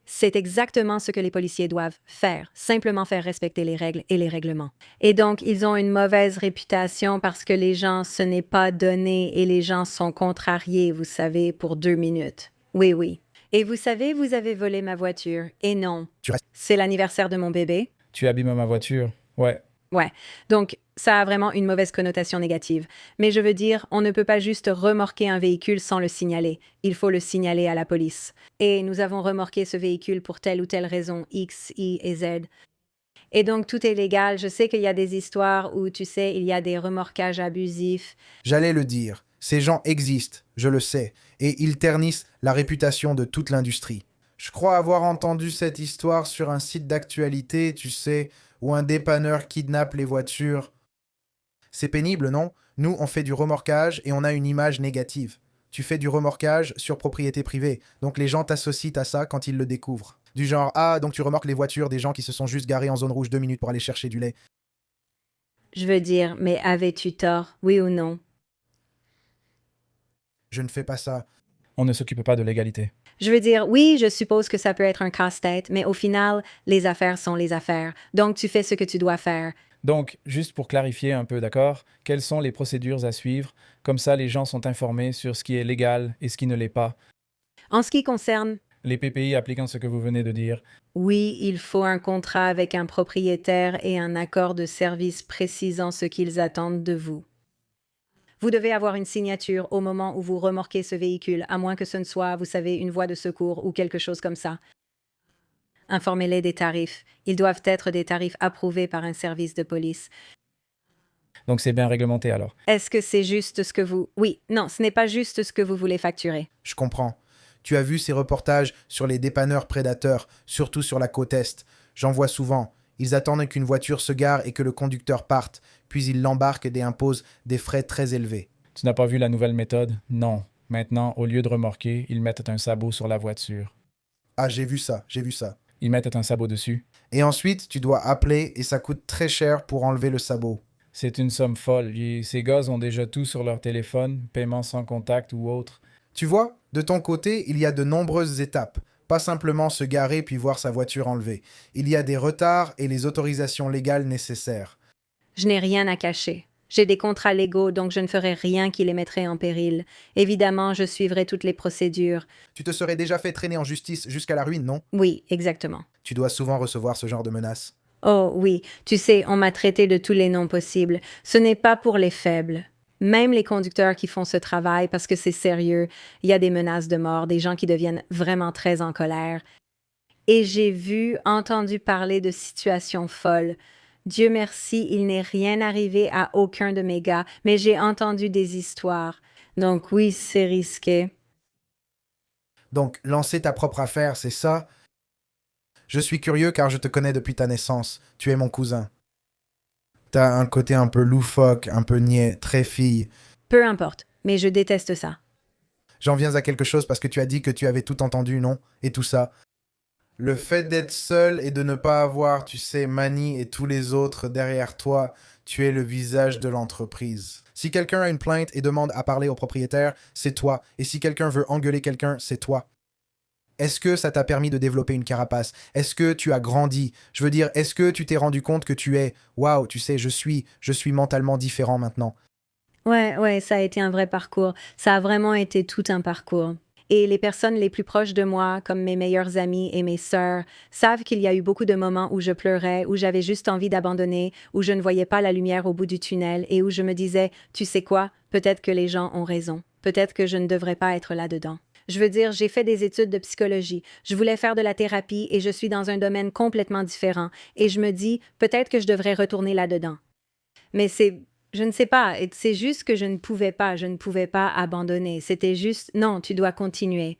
C'est exactement ce que les policiers doivent faire, simplement faire respecter les règles et les règlements. Et donc, ils ont une mauvaise réputation parce que les gens, ce n'est pas donné et les gens sont contrariés, vous savez, pour 2 minutes. Oui, oui. Et vous savez, vous avez volé ma voiture. Et non. Tu restes- C'est l'anniversaire de mon bébé. Tu abîmes ma voiture. Ouais. Ouais. Donc, ça a vraiment une mauvaise connotation négative. Mais je veux dire, on ne peut pas juste remorquer un véhicule sans le signaler. Il faut le signaler à la police. Et nous avons remorqué ce véhicule pour telle ou telle raison, X, Y et Z. Et donc, tout est légal. Je sais qu'il y a des histoires où, tu sais, il y a des remorquages abusifs. J'allais le dire. Ces gens existent, je le sais, et ils ternissent la réputation de toute l'industrie. Je crois avoir entendu cette histoire sur un site d'actualité, tu sais, où un dépanneur kidnappe les voitures. C'est pénible, non? Nous, on fait du remorquage et on a une image négative. Tu fais du remorquage sur propriété privée, donc les gens t'associent à ça quand ils le découvrent. Du genre, ah, donc tu remorques les voitures des gens qui se sont juste garés en zone rouge 2 minutes pour aller chercher du lait. Je veux dire, mais avais-tu tort, oui ou non? Je ne fais pas ça. On ne s'occupe pas de l'égalité. Je veux dire, oui, je suppose que ça peut être un casse-tête, mais au final, les affaires sont les affaires. Donc, tu fais ce que tu dois faire. Donc, juste pour clarifier un peu, d'accord? Quelles sont les procédures à suivre? Comme ça, les gens sont informés sur ce qui est légal et ce qui ne l'est pas. En ce qui concerne, Les PPI appliquant ce que vous venez de dire. oui, il faut un contrat avec un propriétaire et un accord de service précisant ce qu'ils attendent de vous. Vous devez avoir une signature au moment où vous remorquez ce véhicule, à moins que ce ne soit, vous savez, une voie de secours ou quelque chose comme ça. Informez-les des tarifs. Ils doivent être des tarifs approuvés par un service de police. Donc, c'est bien réglementé alors. Est-ce que c'est juste ce que vous... Oui, non, ce n'est pas juste ce que vous voulez facturer. Je comprends. Tu as vu ces reportages sur les dépanneurs prédateurs, surtout sur la côte Est. J'en vois souvent. Ils attendent qu'une voiture se gare et que le conducteur parte, puis ils l'embarquent et imposent des frais très élevés. Tu n'as pas vu la nouvelle méthode? Non. Maintenant, au lieu de remorquer, ils mettent un sabot sur la voiture. Ah, j'ai vu ça. Ils mettent un sabot dessus. Et ensuite, tu dois appeler et ça coûte très cher pour enlever le sabot. C'est une somme folle. Ces gars ont déjà tout sur leur téléphone, paiement sans contact ou autre. Tu vois, de ton côté, il y a de nombreuses étapes. Pas simplement se garer puis voir sa voiture enlevée. Il y a des retards et les autorisations légales nécessaires. Je n'ai rien à cacher. J'ai des contrats légaux, donc je ne ferai rien qui les mettrait en péril. Évidemment, je suivrai toutes les procédures. Tu te serais déjà fait traîner en justice jusqu'à la ruine, non? Oui, exactement. Tu dois souvent recevoir ce genre de menaces. Oh oui, tu sais, on m'a traité de tous les noms possibles. Ce n'est pas pour les faibles. Même les conducteurs qui font ce travail parce que c'est sérieux, il y a des menaces de mort, des gens qui deviennent vraiment très en colère. Et j'ai vu, entendu parler de situations folles. Dieu merci, il n'est rien arrivé à aucun de mes gars, mais j'ai entendu des histoires. Donc oui, c'est risqué. Donc, lancer ta propre affaire, c'est ça? Je suis curieux car je te connais depuis ta naissance. Tu es mon cousin. T'as un côté un peu loufoque, un peu niais, très fille. Peu importe, mais je déteste ça. J'en viens à quelque chose parce que tu as dit que tu avais tout entendu, non? Et tout ça. Le fait d'être seul et de ne pas avoir, tu sais, Manny et tous les autres derrière toi, tu es le visage de l'entreprise. Si quelqu'un a une plainte et demande à parler au propriétaire, c'est toi. Et si quelqu'un veut engueuler quelqu'un, c'est toi. Est-ce que ça t'a permis de développer une carapace? Est-ce que tu as grandi? Je veux dire, est-ce que tu t'es rendu compte que tu es, waouh, tu sais, je suis mentalement différent maintenant. Ouais, ça a été un vrai parcours. Ça a vraiment été tout un parcours. Et les personnes les plus proches de moi, comme mes meilleures amies et mes sœurs, savent qu'il y a eu beaucoup de moments où je pleurais, où j'avais juste envie d'abandonner, où je ne voyais pas la lumière au bout du tunnel et où je me disais, tu sais quoi, peut-être que les gens ont raison. Peut-être que je ne devrais pas être là-dedans. Je veux dire, j'ai fait des études de psychologie. Je voulais faire de la thérapie et je suis dans un domaine complètement différent. Et je me dis, peut-être que je devrais retourner là-dedans. Mais je ne sais pas, c'est juste que je ne pouvais pas abandonner. C'était juste, non, tu dois continuer.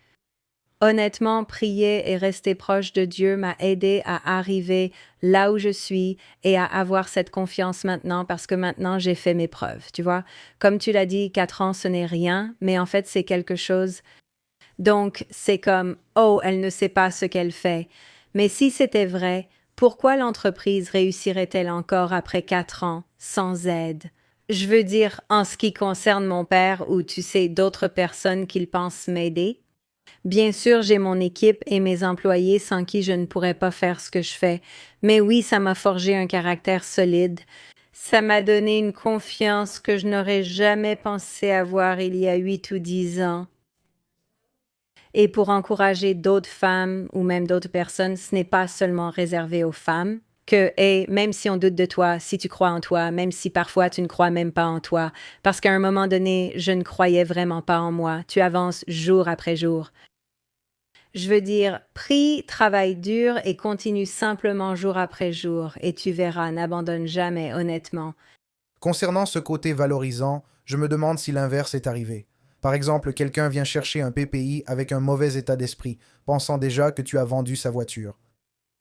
Honnêtement, prier et rester proche de Dieu m'a aidé à arriver là où je suis et à avoir cette confiance maintenant parce que maintenant j'ai fait mes preuves, tu vois. Comme tu l'as dit, 4 ans, ce n'est rien, mais en fait, c'est quelque chose. Donc, c'est comme, oh, elle ne sait pas ce qu'elle fait. Mais si c'était vrai, pourquoi l'entreprise réussirait-elle encore après 4 ans, sans aide? Je veux dire, en ce qui concerne mon père ou, tu sais, d'autres personnes qu'il pense m'aider. Bien sûr, j'ai mon équipe et mes employés sans qui je ne pourrais pas faire ce que je fais. Mais oui, ça m'a forgé un caractère solide. Ça m'a donné une confiance que je n'aurais jamais pensé avoir il y a 8 ou 10 ans. Et pour encourager d'autres femmes ou même d'autres personnes, ce n'est pas seulement réservé aux femmes. Que, hey, même si on doute de toi, si tu crois en toi, même si parfois tu ne crois même pas en toi, parce qu'à un moment donné, je ne croyais vraiment pas en moi, tu avances jour après jour. Je veux dire, prie, travaille dur et continue simplement jour après jour, et tu verras, n'abandonne jamais, honnêtement. Concernant ce côté valorisant, je me demande si l'inverse est arrivé. Par exemple, quelqu'un vient chercher un PPI avec un mauvais état d'esprit, pensant déjà que tu as vendu sa voiture.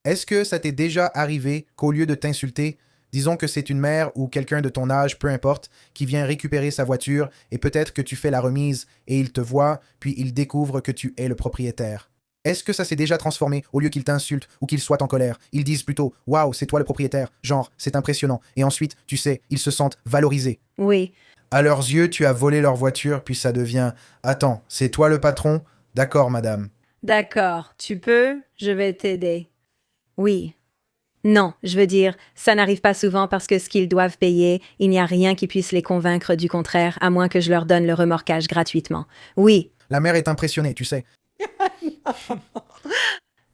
Est-ce que ça t'est déjà arrivé qu'au lieu de t'insulter, disons que c'est une mère ou quelqu'un de ton âge, peu importe, qui vient récupérer sa voiture et peut-être que tu fais la remise et il te voit, puis il découvre que tu es le propriétaire. Est-ce que ça s'est déjà transformé au lieu qu'il t'insulte ou qu'il soit en colère? Ils disent plutôt waouh, c'est toi le propriétaire, genre c'est impressionnant. Et ensuite, tu sais, ils se sentent valorisés. Oui, À leurs yeux, tu as volé leur voiture, puis ça devient attends, c'est toi le patron? D'accord, madame. d'accord, tu peux, je vais t'aider. Oui. Non, je veux dire, ça n'arrive pas souvent parce que ce qu'ils doivent payer, il n'y a rien qui puisse les convaincre du contraire, à moins que je leur donne le remorquage gratuitement. Oui, La mère est impressionnée, tu sais.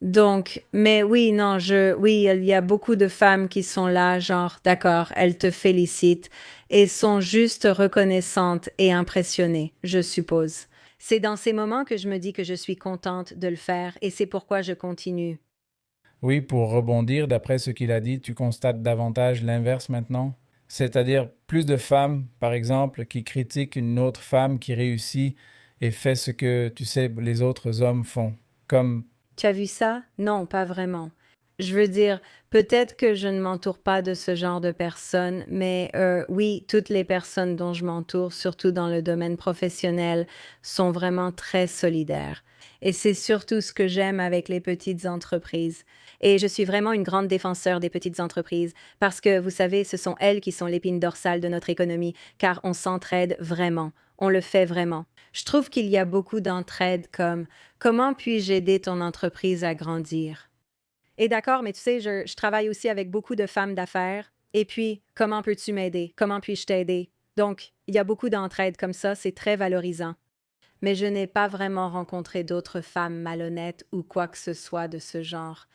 donc, mais oui, non, oui, il y a beaucoup de femmes qui sont là, genre, d'accord, elles te félicitent et sont juste reconnaissantes et impressionnées, je suppose. C'est dans ces moments que je me dis que je suis contente de le faire et c'est pourquoi je continue. Oui, pour rebondir, d'après ce qu'il a dit, tu constates davantage l'inverse maintenant? C'est-à-dire plus de femmes, par exemple, qui critiquent une autre femme qui réussit et fait ce que, tu sais, les autres hommes font. Comme, Tu as vu ça? Non, pas vraiment. Je veux dire, peut-être que je ne m'entoure pas de ce genre de personnes, mais oui, toutes les personnes dont je m'entoure, surtout dans le domaine professionnel, sont vraiment très solidaires. Et c'est surtout ce que j'aime avec les petites entreprises. Et je suis vraiment une grande défenseur des petites entreprises parce que, vous savez, ce sont elles qui sont l'épine dorsale de notre économie, car on s'entraide vraiment. On le fait vraiment. Je trouve qu'il y a beaucoup d'entraide comme comment puis-je aider ton entreprise à grandir? Et d'accord, mais tu sais, je travaille aussi avec beaucoup de femmes d'affaires. Et puis, comment peux-tu m'aider? Comment puis-je t'aider? Donc, il y a beaucoup d'entraide comme ça, c'est très valorisant. Mais je n'ai pas vraiment rencontré d'autres femmes malhonnêtes ou quoi que ce soit de ce genre.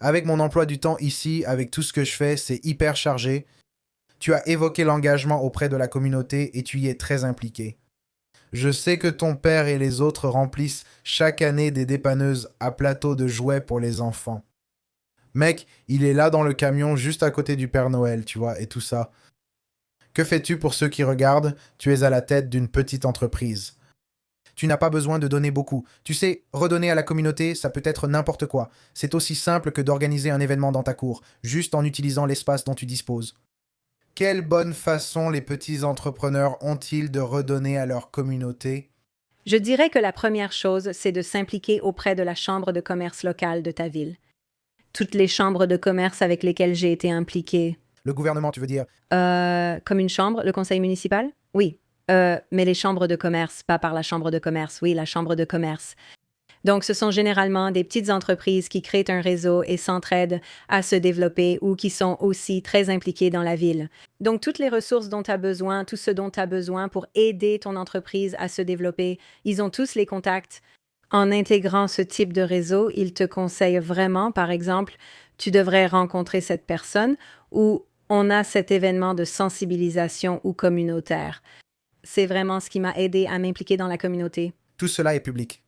Avec mon emploi du temps ici, avec tout ce que je fais, c'est hyper chargé. Tu as évoqué l'engagement auprès de la communauté et tu y es très impliqué. Je sais que ton père et les autres remplissent chaque année des dépanneuses à plateau de jouets pour les enfants. Mec, il est là dans le camion juste à côté du Père Noël, tu vois, et tout ça. Que fais-tu pour ceux qui regardent? Tu es à la tête d'une petite entreprise. Tu n'as pas besoin de donner beaucoup. Tu sais, redonner à la communauté, ça peut être n'importe quoi. C'est aussi simple que d'organiser un événement dans ta cour, juste en utilisant l'espace dont tu disposes. Quelle bonne façon les petits entrepreneurs ont-ils de redonner à leur communauté? Je dirais que la première chose, c'est de s'impliquer auprès de la chambre de commerce locale de ta ville. Toutes les chambres de commerce avec lesquelles j'ai été impliquée. Le gouvernement, tu veux dire? Comme une chambre, le conseil municipal? Oui. Mais les chambres de commerce, pas par la chambre de commerce. Oui, la chambre de commerce. Donc, ce sont généralement des petites entreprises qui créent un réseau et s'entraident à se développer ou qui sont aussi très impliquées dans la ville. Donc, toutes les ressources dont tu as besoin, tout ce dont tu as besoin pour aider ton entreprise à se développer, ils ont tous les contacts. En intégrant ce type de réseau, ils te conseillent vraiment, par exemple, tu devrais rencontrer cette personne ou on a cet événement de sensibilisation ou communautaire. C'est vraiment ce qui m'a aidé à m'impliquer dans la communauté. Tout cela est public.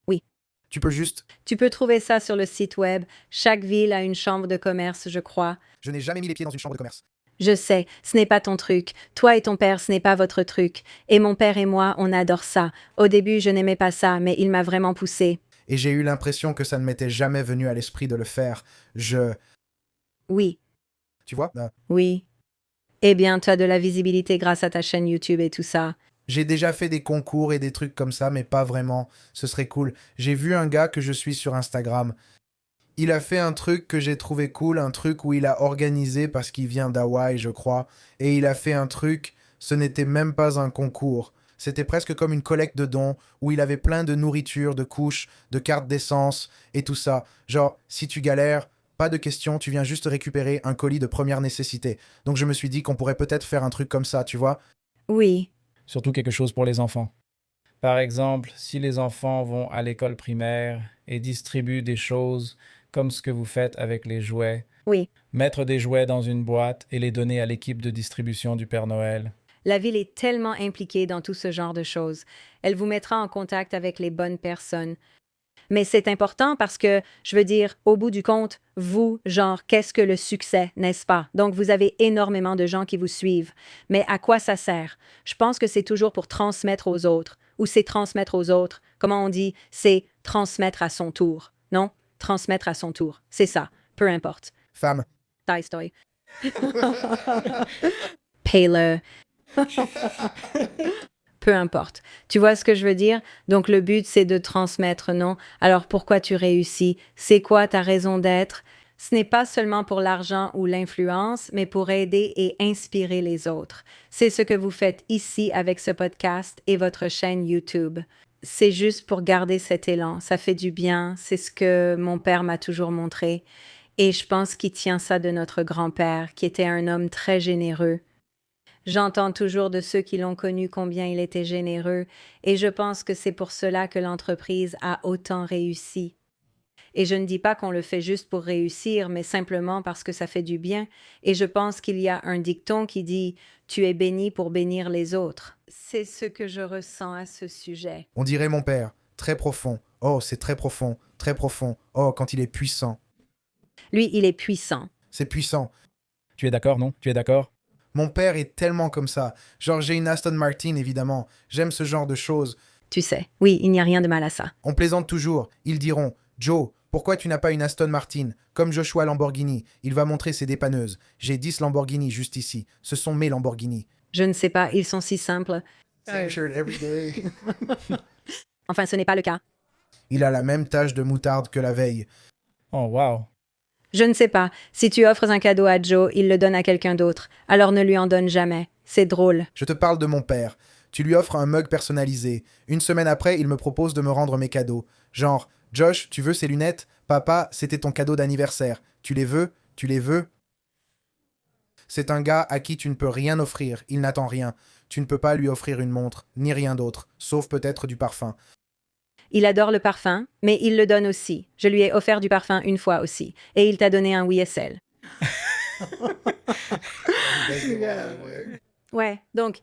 Oui. Tu peux juste... Tu peux trouver ça sur le site web. Chaque ville a une chambre de commerce, je crois. Je n'ai jamais mis les pieds dans une chambre de commerce. Je sais, ce n'est pas ton truc. Toi et ton père, ce n'est pas votre truc. Et mon père et moi, on adore ça. Au début, je n'aimais pas ça, mais il m'a vraiment poussé. Et j'ai eu l'impression que ça ne m'était jamais venu à l'esprit de le faire. Oui, Tu vois? oui. Eh bien, tu as de la visibilité grâce à ta chaîne YouTube et tout ça. J'ai déjà fait des concours et des trucs comme ça, mais pas vraiment. Ce serait cool. J'ai vu un gars que je suis sur Instagram. Il a fait un truc que j'ai trouvé cool, un truc où il a organisé parce qu'il vient d'Hawaï, je crois. Et il a fait un truc, ce n'était même pas un concours. C'était presque comme une collecte de dons où il avait plein de nourriture, de couches, de cartes d'essence et tout ça. Genre, si tu galères, pas de question, tu viens juste récupérer un colis de première nécessité. Donc je me suis dit qu'on pourrait peut-être faire un truc comme ça, tu vois. Oui, Surtout quelque chose pour les enfants. Par exemple, si les enfants vont à l'école primaire et distribuent des choses comme ce que vous faites avec les jouets, oui. mettre des jouets dans une boîte et les donner à l'équipe de distribution du Père Noël. La ville est tellement impliquée dans tout ce genre de choses. Elle vous mettra en contact avec les bonnes personnes. Mais c'est important parce que, je veux dire, au bout du compte, vous, genre, qu'est-ce que le succès, n'est-ce pas? Donc, vous avez énormément de gens qui vous suivent. Mais à quoi ça sert? Je pense que c'est toujours pour transmettre aux autres. Ou c'est transmettre aux autres. Comment on dit? C'est transmettre à son tour. Non? Transmettre à son tour. C'est ça. Peu importe. Femme. Toy Story. Paye-le. Peu importe. Tu vois ce que je veux dire? Donc le but, c'est de transmettre, non? Alors pourquoi tu réussis? C'est quoi ta raison d'être? Ce n'est pas seulement pour l'argent ou l'influence, mais pour aider et inspirer les autres. C'est ce que vous faites ici avec ce podcast et votre chaîne YouTube. C'est juste pour garder cet élan. Ça fait du bien. C'est ce que mon père m'a toujours montré. Et je pense qu'il tient ça de notre grand-père, qui était un homme très généreux. J'entends toujours de ceux qui l'ont connu combien il était généreux, et je pense que c'est pour cela que l'entreprise a autant réussi. Et je ne dis pas qu'on le fait juste pour réussir, mais simplement parce que ça fait du bien, et je pense qu'il y a un dicton qui dit « Tu es béni pour bénir les autres ». C'est ce que je ressens à ce sujet. On dirait mon père. Très profond. Oh, c'est très profond. Très profond. Oh, quand il est puissant. Lui, il est puissant. C'est puissant. Tu es d'accord, non? Tu es d'accord? Mon père est tellement comme ça. Genre, j'ai une Aston Martin, évidemment. J'aime ce genre de choses. Tu sais, oui, il n'y a rien de mal à ça. On plaisante toujours. Ils diront « Joe, pourquoi tu n'as pas une Aston Martin? Comme Joshua Lamborghini. Il va montrer ses dépanneuses. J'ai 10 Lamborghini juste ici. Ce sont mes Lamborghini. Je ne sais pas, ils sont si simples. » Same shirt every day. Enfin, ce n'est pas le cas. Il a la même tache de moutarde que la veille. Oh, wow. Je ne sais pas. Si tu offres un cadeau à Joe, il le donne à quelqu'un d'autre. Alors ne lui en donne jamais. C'est drôle. Je te parle de mon père. Tu lui offres un mug personnalisé. Une semaine après, il me propose de me rendre mes cadeaux. Genre, Josh, tu veux ces lunettes? Papa, c'était ton cadeau d'anniversaire. Tu les veux? Tu les veux? C'est un gars à qui tu ne peux rien offrir. Il n'attend rien. Tu ne peux pas lui offrir une montre, ni rien d'autre, sauf peut-être du parfum. Il adore le parfum, mais il le donne aussi. Je lui ai offert du parfum une fois aussi. Et il t'a donné un YSL. Ouais, donc,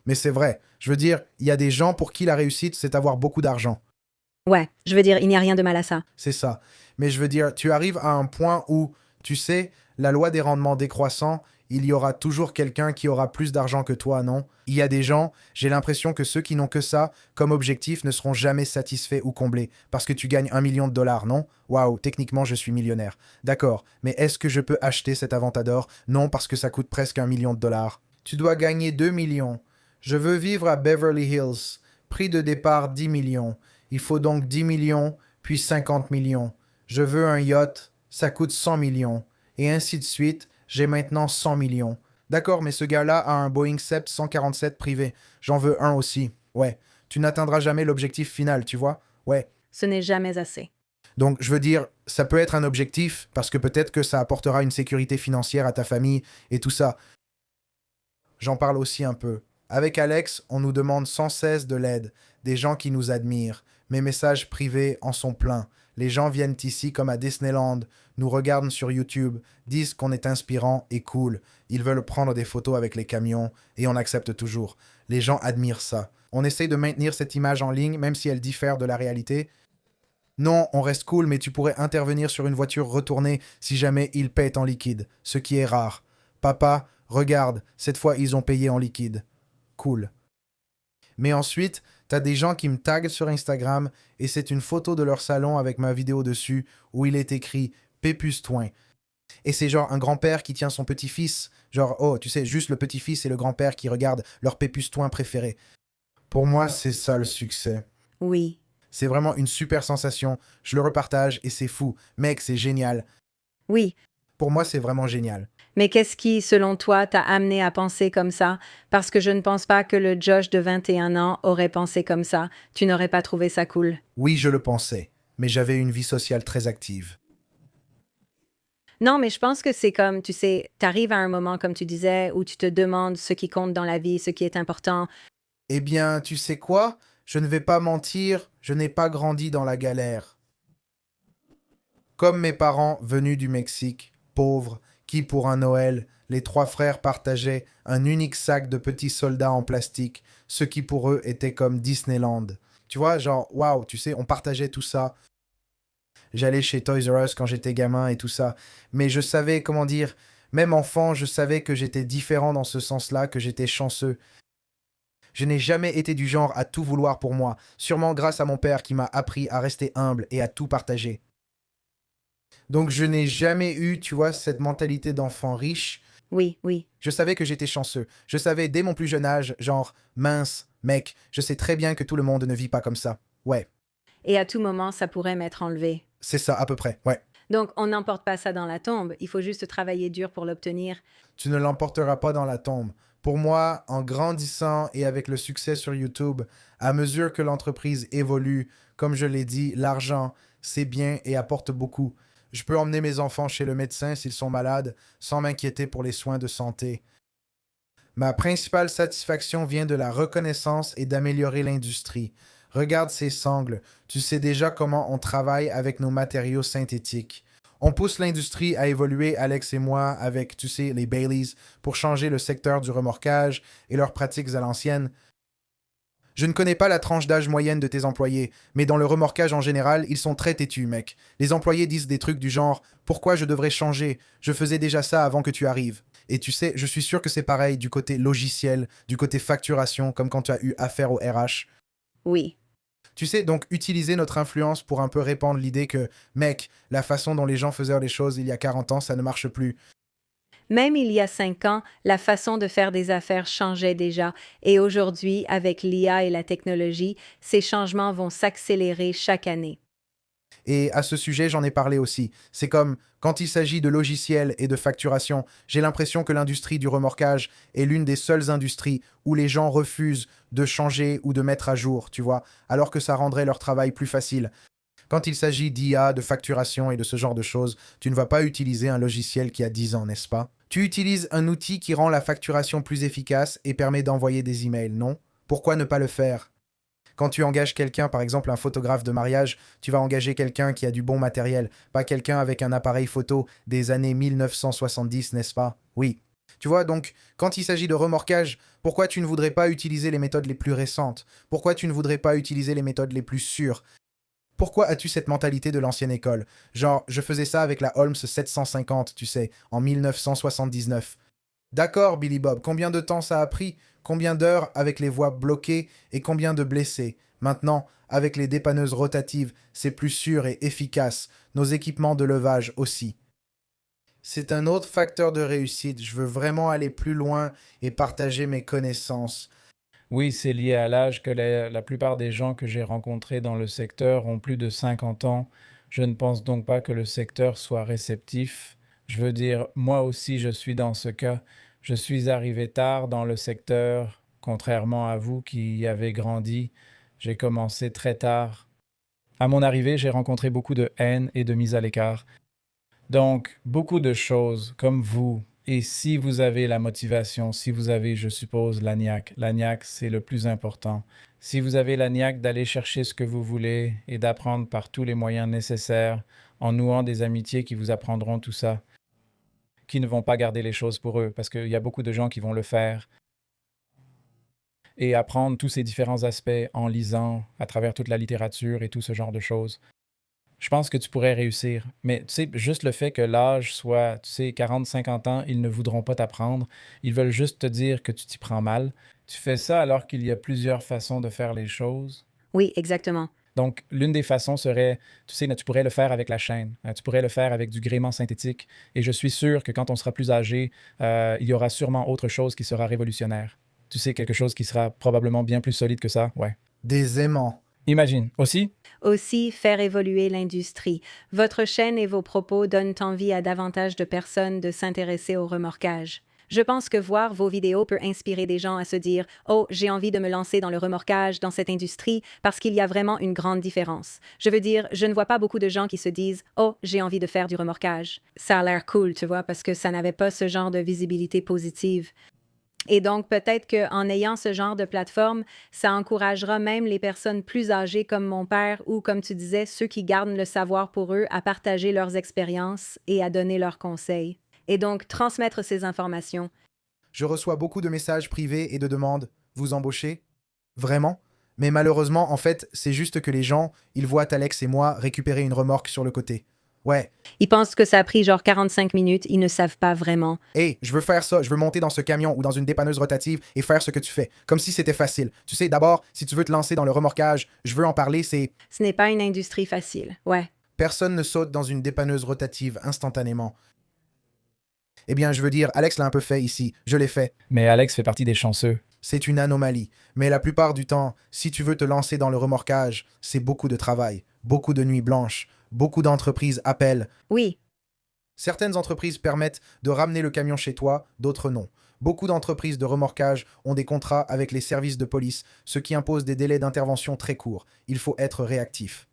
Mais c'est vrai. Je veux dire, il y a des gens pour qui la réussite, c'est avoir beaucoup d'argent. ouais, je veux dire, il n'y a rien de mal à ça. C'est ça. Mais je veux dire, tu arrives à un point où, tu sais, la loi des rendements décroissants, il y aura toujours quelqu'un qui aura plus d'argent que toi, non? Il y a des gens, j'ai l'impression que ceux qui n'ont que ça comme objectif ne seront jamais satisfaits ou comblés. Parce que tu gagnes 1 million de dollars, non? Waouh, techniquement, je suis millionnaire. D'accord, mais est-ce que je peux acheter cet Aventador? Non, parce que ça coûte presque 1 million de dollars. Tu dois gagner 2 millions. Je veux vivre à Beverly Hills. Prix de départ 10 millions. Il faut donc 10 millions, puis 50 millions. Je veux un yacht, ça coûte 100 millions. Et ainsi de suite, j'ai maintenant 100 millions. D'accord, mais ce gars-là a un Boeing 747 privé. J'en veux un aussi. Ouais. Tu n'atteindras jamais l'objectif final, tu vois? Ouais. Ce n'est jamais assez. Donc, je veux dire, ça peut être un objectif, parce que peut-être que ça apportera une sécurité financière à ta famille et tout ça. J'en parle aussi un peu. Avec Alex, on nous demande sans cesse de l'aide, des gens qui nous admirent. Mes messages privés en sont pleins. Les gens viennent ici comme à Disneyland, nous regardent sur YouTube, disent qu'on est inspirant et cool. Ils veulent prendre des photos avec les camions et on accepte toujours. Les gens admirent ça. On essaie de maintenir cette image en ligne, même si elle diffère de la réalité. Non, on reste cool, mais tu pourrais intervenir sur une voiture retournée si jamais ils pètent en liquide, ce qui est rare. Papa, regarde, cette fois ils ont payé en liquide. Cool. Mais ensuite, t'as des gens qui me taguent sur Instagram et c'est une photo de leur salon avec ma vidéo dessus où il est écrit Pépustoin. Et c'est genre un grand-père qui tient son petit-fils. Genre, oh, tu sais, juste le petit-fils et le grand-père qui regardent leur Pépustoin préféré. Pour moi, c'est ça le succès. Oui. C'est vraiment une super sensation. Je le repartage et c'est fou. Mec, c'est génial. Oui. Pour moi, c'est vraiment génial. Mais qu'est-ce qui, selon toi, t'a amené à penser comme ça? Parce que je ne pense pas que le Josh de 21 ans aurait pensé comme ça. Tu n'aurais pas trouvé ça cool. Oui, je le pensais, mais j'avais une vie sociale très active. Non, mais je pense que c'est comme, tu sais, t'arrives à un moment, comme tu disais, où tu te demandes ce qui compte dans la vie, ce qui est important. Eh bien, tu sais quoi? Je ne vais pas mentir, je n'ai pas grandi dans la galère. Comme mes parents venus du Mexique, pauvres, qui pour un Noël, les trois frères partageaient un unique sac de petits soldats en plastique, ce qui pour eux était comme Disneyland. Tu vois, genre, waouh, tu sais, on partageait tout ça. J'allais chez Toys R Us quand j'étais gamin et tout ça. Mais je savais, comment dire, même enfant, je savais que j'étais différent dans ce sens-là, que j'étais chanceux. Je n'ai jamais été du genre à tout vouloir pour moi, sûrement grâce à mon père qui m'a appris à rester humble et à tout partager. Donc je n'ai jamais eu, tu vois, cette mentalité d'enfant riche. Oui, oui. Je savais que j'étais chanceux. Je savais dès mon plus jeune âge, genre, mince, mec, je sais très bien que tout le monde ne vit pas comme ça. Ouais, Et à tout moment, ça pourrait m'être enlevé. c'est ça à peu près, ouais. Donc, on n'emporte pas ça dans la tombe. Il faut juste travailler dur pour l'obtenir. Tu ne l'emporteras pas dans la tombe. Pour moi, en grandissant et avec le succès sur YouTube, à mesure que l'entreprise évolue, comme je l'ai dit, l'argent, c'est bien et apporte beaucoup. Je peux emmener mes enfants chez le médecin s'ils sont malades, sans m'inquiéter pour les soins de santé. Ma principale satisfaction vient de la reconnaissance et d'améliorer l'industrie. Regarde ces sangles. Tu sais déjà comment on travaille avec nos matériaux synthétiques. On pousse l'industrie à évoluer, Alex et moi, avec, tu sais, les Baileys, pour changer le secteur du remorquage et leurs pratiques à l'ancienne. Je ne connais pas la tranche d'âge moyenne de tes employés, mais dans le remorquage en général, ils sont très têtus, mec. Les employés disent des trucs du genre « Pourquoi je devrais changer? Je faisais déjà ça avant que tu arrives. » Et tu sais, je suis sûr que c'est pareil du côté logiciel, du côté facturation, comme quand tu as eu affaire au RH. Oui. Tu sais, donc utiliser notre influence pour un peu répandre l'idée que, mec, la façon dont les gens faisaient les choses il y a 40 ans, ça ne marche plus. Même il y a 5 ans, la façon de faire des affaires changeait déjà. Et aujourd'hui, avec l'IA et la technologie, ces changements vont s'accélérer chaque année. Et à ce sujet, j'en ai parlé aussi. C'est comme, quand il s'agit de logiciels et de facturation, j'ai l'impression que l'industrie du remorquage est l'une des seules industries où les gens refusent de changer ou de mettre à jour, tu vois, alors que ça rendrait leur travail plus facile. Quand il s'agit d'IA, de facturation et de ce genre de choses, tu ne vas pas utiliser un logiciel qui a 10 ans, n'est-ce pas? Tu utilises un outil qui rend la facturation plus efficace et permet d'envoyer des emails, non? Pourquoi ne pas le faire? Quand tu engages quelqu'un, par exemple un photographe de mariage, tu vas engager quelqu'un qui a du bon matériel, pas quelqu'un avec un appareil photo des années 1970, n'est-ce pas? Oui. Tu vois, donc, quand il s'agit de remorquage, pourquoi tu ne voudrais pas utiliser les méthodes les plus récentes? Pourquoi tu ne voudrais pas utiliser les méthodes les plus sûres? Pourquoi as-tu cette mentalité de l'ancienne école? Genre, je faisais ça avec la Holmes 750, tu sais, en 1979. D'accord, Billy Bob, combien de temps ça a pris? Combien d'heures avec les voies bloquées et combien de blessés? Maintenant, avec les dépanneuses rotatives, c'est plus sûr et efficace. Nos équipements de levage aussi. C'est un autre facteur de réussite. Je veux vraiment aller plus loin et partager mes connaissances. Oui, c'est lié à l'âge que la plupart des gens que j'ai rencontrés dans le secteur ont plus de 50 ans. Je ne pense donc pas que le secteur soit réceptif. Je veux dire, moi aussi, je suis dans ce cas. Je suis arrivé tard dans le secteur, contrairement à vous qui y avez grandi. J'ai commencé très tard. À mon arrivée, j'ai rencontré beaucoup de haine et de mise à l'écart. Donc, beaucoup de choses comme vous. Et si vous avez la motivation, si vous avez, je suppose, la niaque, c'est le plus important. Si vous avez la niaque d'aller chercher ce que vous voulez et d'apprendre par tous les moyens nécessaires, en nouant des amitiés qui vous apprendront tout ça, qui ne vont pas garder les choses pour eux, parce qu'il y a beaucoup de gens qui vont le faire, et apprendre tous ces différents aspects en lisant à travers toute la littérature et tout ce genre de choses. Je pense que tu pourrais réussir. Mais tu sais, juste le fait que l'âge soit, tu sais, 40, 50 ans, ils ne voudront pas t'apprendre. Ils veulent juste te dire que tu t'y prends mal. Tu fais ça alors qu'il y a plusieurs façons de faire les choses. Oui, exactement. Donc, l'une des façons serait, tu sais, tu pourrais le faire avec la chaîne. Tu pourrais le faire avec du gréement synthétique. Et je suis sûr que quand on sera plus âgé, il y aura sûrement autre chose qui sera révolutionnaire. Tu sais, quelque chose qui sera probablement bien plus solide que ça, ouais. Des aimants. Imagine. Aussi, Aussi, faire évoluer l'industrie. Votre chaîne et vos propos donnent envie à davantage de personnes de s'intéresser au remorquage. Je pense que voir vos vidéos peut inspirer des gens à se dire « Oh, j'ai envie de me lancer dans le remorquage, dans cette industrie, parce qu'il y a vraiment une grande différence. » Je veux dire, je ne vois pas beaucoup de gens qui se disent « Oh, j'ai envie de faire du remorquage. » Ça a l'air cool, tu vois, parce que ça n'avait pas ce genre de visibilité positive. Et donc, peut-être qu'en ayant ce genre de plateforme, ça encouragera même les personnes plus âgées comme mon père ou, comme tu disais, ceux qui gardent le savoir pour eux à partager leurs expériences et à donner leurs conseils. Et donc, transmettre ces informations. Je reçois beaucoup de messages privés et de demandes. Vous embauchez? Vraiment? Mais malheureusement, en fait, c'est juste que les gens, ils voient Alex et moi récupérer une remorque sur le côté. Ouais, Ils pensent que ça a pris genre 45 minutes, ils ne savent pas vraiment. hey, je veux faire ça, je veux monter dans ce camion ou dans une dépanneuse rotative et faire ce que tu fais, comme si c'était facile. Tu sais, d'abord, si tu veux te lancer dans le remorquage, je veux en parler, c'est Ce n'est pas une industrie facile. Ouais. personne ne saute dans une dépanneuse rotative instantanément. Eh bien, je veux dire, Alex l'a un peu fait ici, je l'ai fait. mais Alex fait partie des chanceux. C'est une anomalie. Mais la plupart du temps, si tu veux te lancer dans le remorquage, c'est beaucoup de travail, beaucoup de nuits blanches, beaucoup d'entreprises appellent. Oui, Certaines entreprises permettent de ramener le camion chez toi, d'autres non. Beaucoup d'entreprises de remorquage ont des contrats avec les services de police, ce qui impose des délais d'intervention très courts. Il faut être réactif.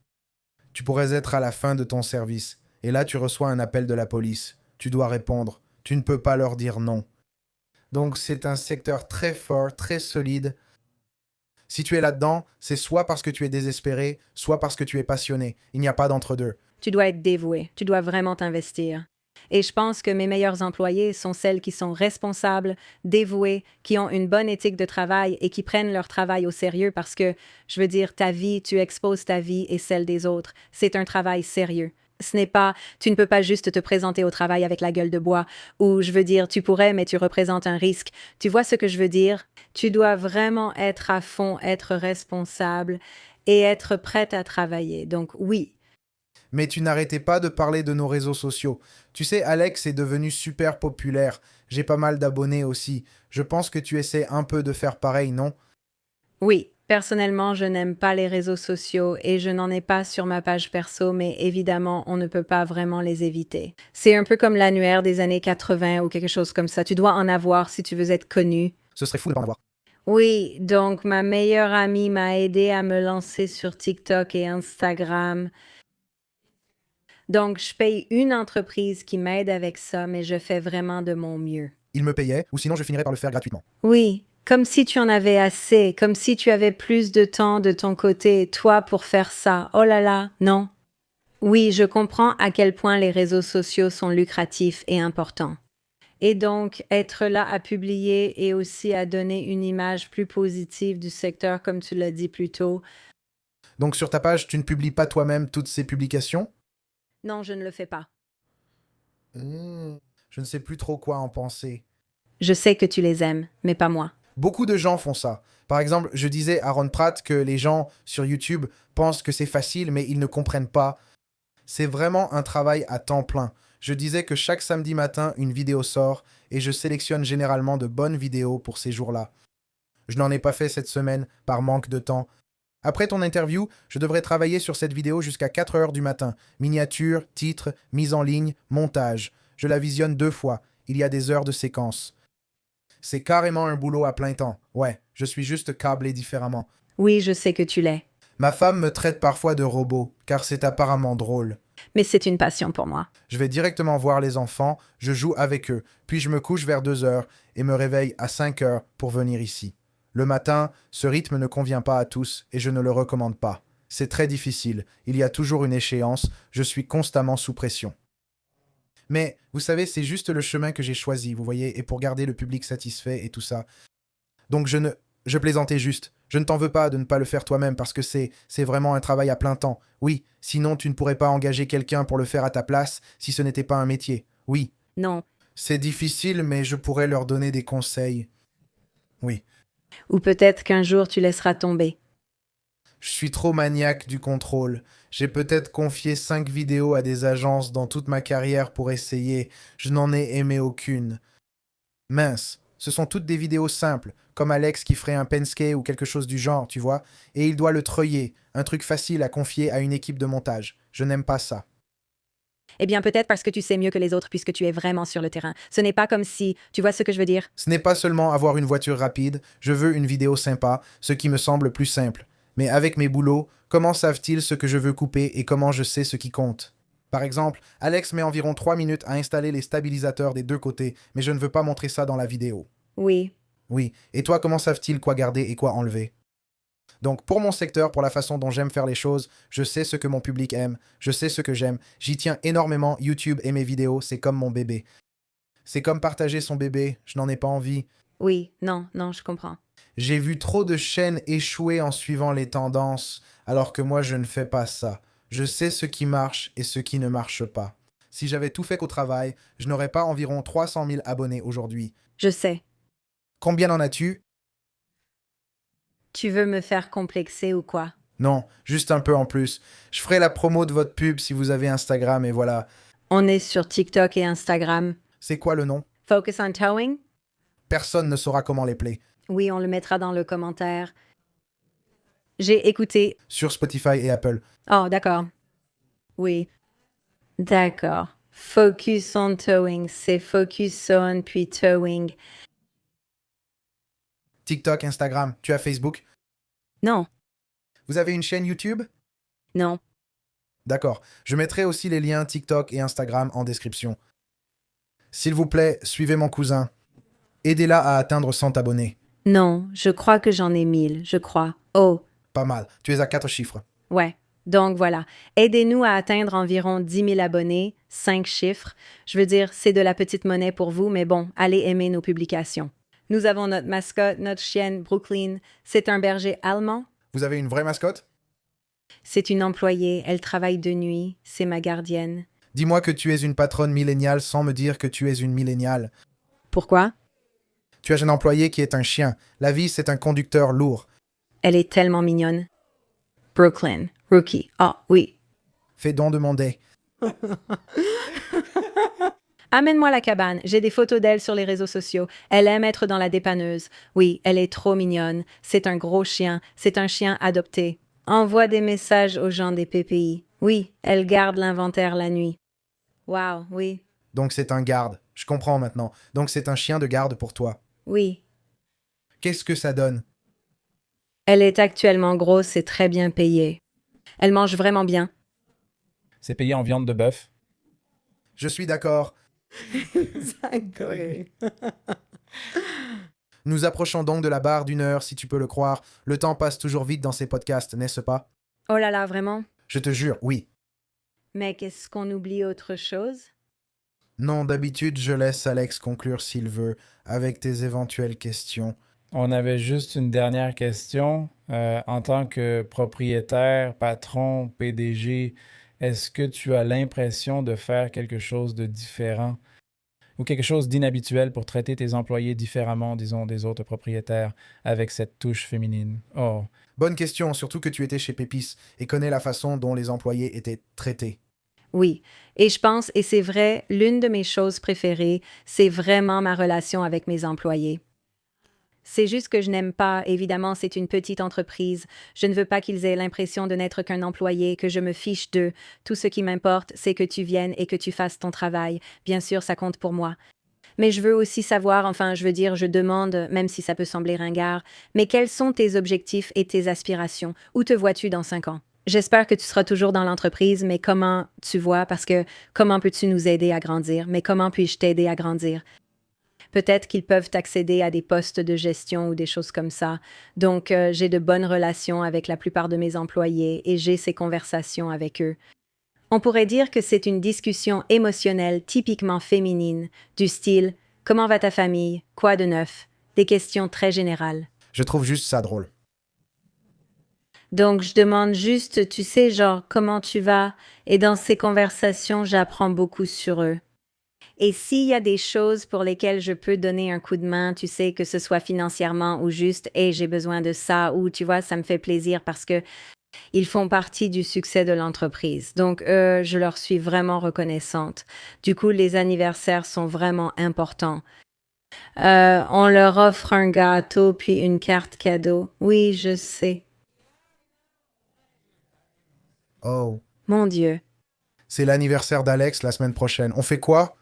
Tu pourrais être à la fin de ton service, et là tu reçois un appel de la police. Tu dois répondre. Tu ne peux pas leur dire non. Donc c'est un secteur très fort, très solide. Si tu es là-dedans, c'est soit parce que tu es désespéré, soit parce que tu es passionné. Il n'y a pas d'entre-deux. tu dois être dévoué, tu dois vraiment t'investir. Et je pense que mes meilleurs employés sont celles qui sont responsables, dévouées, qui ont une bonne éthique de travail et qui prennent leur travail au sérieux parce que, je veux dire, ta vie, tu exposes ta vie et celle des autres. C'est un travail sérieux. Ce n'est pas, tu ne peux pas juste te présenter au travail avec la gueule de bois, ou je veux dire, tu pourrais, mais tu représentes un risque. Tu vois ce que je veux dire? Tu dois vraiment être à fond, être responsable et être prête à travailler. Donc oui, Mais tu n'arrêtais pas de parler de nos réseaux sociaux. Tu sais, Alex est devenu super populaire. J'ai pas mal d'abonnés aussi. Je pense que tu essaies un peu de faire pareil, non? oui. Personnellement, je n'aime pas les réseaux sociaux et je n'en ai pas sur ma page perso, mais évidemment, on ne peut pas vraiment les éviter. C'est un peu comme l'annuaire des années 80 ou quelque chose comme ça. Tu dois en avoir si tu veux être connu. Ce serait fou de pas en avoir. Oui, donc ma meilleure amie m'a aidé à me lancer sur TikTok et Instagram. Donc, je paye une entreprise qui m'aide avec ça, mais je fais vraiment de mon mieux. Il me payait, ou sinon je finirais par le faire gratuitement. Oui, Comme si tu en avais assez, comme si tu avais plus de temps de ton côté, toi, pour faire ça. Oh là là, non. Oui, je comprends à quel point les réseaux sociaux sont lucratifs et importants. Et donc, être là à publier et aussi à donner une image plus positive du secteur, comme tu l'as dit plus tôt. Donc sur ta page, tu ne publies pas toi-même toutes ces publications? Non, je ne le fais pas. Je ne sais plus trop quoi en penser. Je sais que tu les aimes, mais pas moi. Beaucoup de gens font ça. Par exemple, je disais à Ron Pratt que les gens sur YouTube pensent que c'est facile, mais ils ne comprennent pas. C'est vraiment un travail à temps plein. Je disais que chaque samedi matin, une vidéo sort et je sélectionne généralement de bonnes vidéos pour ces jours-là. Je n'en ai pas fait cette semaine par manque de temps. Après ton interview, je devrais travailler sur cette vidéo jusqu'à 4 heures du matin. Miniature, titre, mise en ligne, montage. Je la visionne 2 fois. Il y a des heures de séquence. C'est carrément un boulot à plein temps. Ouais, je suis juste câblé différemment. Oui, je sais que tu l'es, Ma femme me traite parfois de robot, car c'est apparemment drôle. mais c'est une passion pour moi. Je vais directement voir les enfants, je joue avec eux, puis je me couche vers 2 heures et me réveille à 5 heures pour venir ici. Le matin, ce rythme ne convient pas à tous et je ne le recommande pas. C'est très difficile, il y a toujours une échéance, je suis constamment sous pression. Mais, vous savez, c'est juste le chemin que j'ai choisi, vous voyez, et pour garder le public satisfait et tout ça. Donc je plaisantais juste. Je ne t'en veux pas de ne pas le faire toi-même parce que c'est vraiment un travail à plein temps. Oui, sinon tu ne pourrais pas engager quelqu'un pour le faire à ta place si ce n'était pas un métier. Oui, Non. c'est difficile, mais je pourrais leur donner des conseils. Oui. Ou peut-être qu'un jour tu laisseras tomber. Je suis trop maniaque du contrôle. J'ai peut-être confié 5 vidéos à des agences dans toute ma carrière pour essayer. Je n'en ai aimé aucune. Mince, ce sont toutes des vidéos simples, comme Alex qui ferait un Penske ou quelque chose du genre, tu vois, et il doit le treuiller, un truc facile à confier à une équipe de montage. Je n'aime pas ça. Eh bien, peut-être parce que tu sais mieux que les autres puisque tu es vraiment sur le terrain. Ce n'est pas comme si, tu vois ce que je veux dire? Ce n'est pas seulement avoir une voiture rapide, je veux une vidéo sympa, ce qui me semble plus simple. Mais avec mes boulots, comment savent-ils ce que je veux couper et comment je sais ce qui compte? Par exemple, Alex met environ 3 minutes à installer les stabilisateurs des 2 côtés, mais je ne veux pas montrer ça dans la vidéo. Oui. Oui, et toi, comment savent-ils quoi garder et quoi enlever? Donc, pour mon secteur, pour la façon dont j'aime faire les choses, je sais ce que mon public aime, je sais ce que j'aime, j'y tiens énormément, YouTube et mes vidéos, c'est comme mon bébé. C'est comme partager son bébé, je n'en ai pas envie. Oui, non, non, je comprends. J'ai vu trop de chaînes échouer en suivant les tendances, alors que moi je ne fais pas ça. Je sais ce qui marche et ce qui ne marche pas. Si j'avais tout fait qu'au travail, je n'aurais pas environ 300 000 abonnés aujourd'hui. Je sais. Combien en as-tu? Tu veux me faire complexer ou quoi? Non, juste un peu en plus. Je ferai la promo de votre pub si vous avez Instagram et voilà. On est sur TikTok et Instagram. C'est quoi le nom? Focus on Towing? Personne ne saura comment les play. Oui, on le mettra dans le commentaire. J'ai écouté. Sur Spotify et Apple. Oh, d'accord. Oui. D'accord. Focus on Towing, c'est Focus on puis Towing. TikTok, Instagram, tu as Facebook? Non, Vous avez une chaîne YouTube? non. D'accord. Je mettrai aussi les liens TikTok et Instagram en description. S'il vous plaît, suivez mon cousin. Aidez-la à atteindre 100 abonnés. Non, je crois que j'en ai 1000, je crois. Oh, Pas mal. Tu es à 4 chiffres. ouais. Donc voilà, aidez-nous à atteindre environ 10 000 abonnés, 5 chiffres. Je veux dire, c'est de la petite monnaie pour vous, mais bon, allez aimer nos publications. Nous avons notre mascotte, notre chienne, Brooklyn. C'est un berger allemand. Vous avez une vraie mascotte? C'est une employée, elle travaille de nuit, c'est ma gardienne. Dis-moi que tu es une patronne milléniale sans me dire que tu es une milléniale. Pourquoi? Tu as un employé qui est un chien. La vie, c'est un conducteur lourd. Elle est tellement mignonne. Brooklyn, Rookie. Ah, oui. Fais don de mon dé. Amène-moi la cabane. J'ai des photos d'elle sur les réseaux sociaux. Elle aime être dans la dépanneuse. Oui, elle est trop mignonne. C'est un gros chien. C'est un chien adopté. Envoie des messages aux gens des PPI. Oui, elle garde l'inventaire la nuit. Wow, oui. Donc c'est un garde. Je comprends maintenant. Donc c'est un chien de garde pour toi. Oui. Qu'est-ce que ça donne? Elle est actuellement grosse et très bien payée. Elle mange vraiment bien. C'est payé en viande de bœuf. Je suis d'accord. Nous approchons donc de la barre d'une heure, si tu peux le croire. Le temps passe toujours vite dans ces podcasts, n'est-ce pas? Oh là là, vraiment? Je te jure, oui. Mais qu'est-ce qu'on oublie autre chose? Non, d'habitude, je laisse Alex conclure s'il veut, avec tes éventuelles questions. On avait juste une dernière question. En tant que propriétaire, patron, PDG, est-ce que tu as l'impression de faire quelque chose de différent ou quelque chose d'inhabituel pour traiter tes employés différemment, disons, des autres propriétaires avec cette touche féminine? Oh, Bonne question, surtout que tu étais chez Pépis et connais la façon dont les employés étaient traités. Oui. Et je pense, et c'est vrai, l'une de mes choses préférées, c'est vraiment ma relation avec mes employés. C'est juste que je n'aime pas, évidemment, c'est une petite entreprise. Je ne veux pas qu'ils aient l'impression de n'être qu'un employé, que je me fiche d'eux. Tout ce qui m'importe, c'est que tu viennes et que tu fasses ton travail. Bien sûr, ça compte pour moi. Mais je veux aussi savoir, enfin, je veux dire, je demande, même si ça peut sembler ringard, mais quels sont tes objectifs et tes aspirations? Où te vois-tu dans 5 ans? J'espère que tu seras toujours dans l'entreprise, mais comment tu vois? Parce que comment peux-tu nous aider à grandir? Mais comment puis-je t'aider à grandir? Peut-être qu'ils peuvent accéder à des postes de gestion ou des choses comme ça. Donc, j'ai de bonnes relations avec la plupart de mes employés et j'ai ces conversations avec eux. On pourrait dire que c'est une discussion émotionnelle typiquement féminine, du style « Comment va ta famille? Quoi de neuf? » Des questions très générales. Je trouve juste ça drôle. Donc, je demande juste, tu sais, genre, comment tu vas? Et dans ces conversations, j'apprends beaucoup sur eux. Et s'il y a des choses pour lesquelles je peux donner un coup de main, tu sais, que ce soit financièrement ou juste, hey, j'ai besoin de ça, ou tu vois, ça me fait plaisir parce que ils font partie du succès de l'entreprise. Donc, je leur suis vraiment reconnaissante. Du coup, les anniversaires sont vraiment importants. On leur offre un gâteau puis une carte cadeau. Oui, je sais. Oh. Mon Dieu. C'est l'anniversaire d'Alex la semaine prochaine. On fait quoi?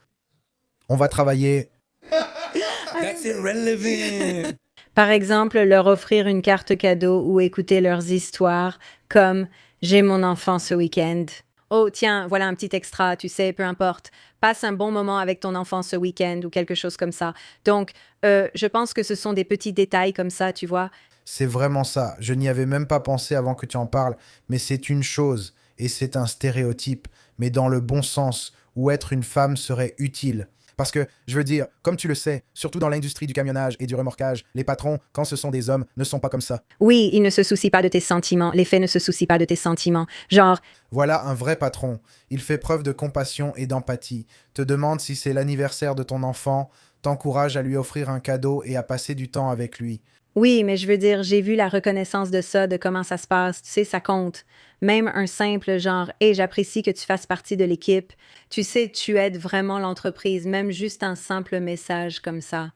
On va travailler. that's irrelevant! Par exemple, leur offrir une carte cadeau ou écouter leurs histoires, comme J'ai mon enfant ce week-end. Oh, tiens, voilà un petit extra, tu sais, peu importe. Passe un bon moment avec ton enfant ce week-end ou quelque chose comme ça. Donc, je pense que ce sont des petits détails comme ça, tu vois. C'est vraiment ça. Je n'y avais même pas pensé avant que tu en parles, mais c'est une chose, et c'est un stéréotype, mais dans le bon sens, où être une femme serait utile. Parce que, je veux dire, comme tu le sais, surtout dans l'industrie du camionnage et du remorquage, les patrons, quand ce sont des hommes, ne sont pas comme ça. Oui, ils ne se soucient pas de tes sentiments. Les faits ne se soucient pas de tes sentiments. Genre, Voilà un vrai patron. Il fait preuve de compassion et d'empathie, te demande si c'est l'anniversaire de ton enfant, t'encourage à lui offrir un cadeau et à passer du temps avec lui. oui, mais je veux dire, j'ai vu la reconnaissance de ça, de comment ça se passe. Tu sais, ça compte. Même un simple genre, hey, j'apprécie que tu fasses partie de l'équipe. Tu sais, tu aides vraiment l'entreprise, même juste un simple message comme ça.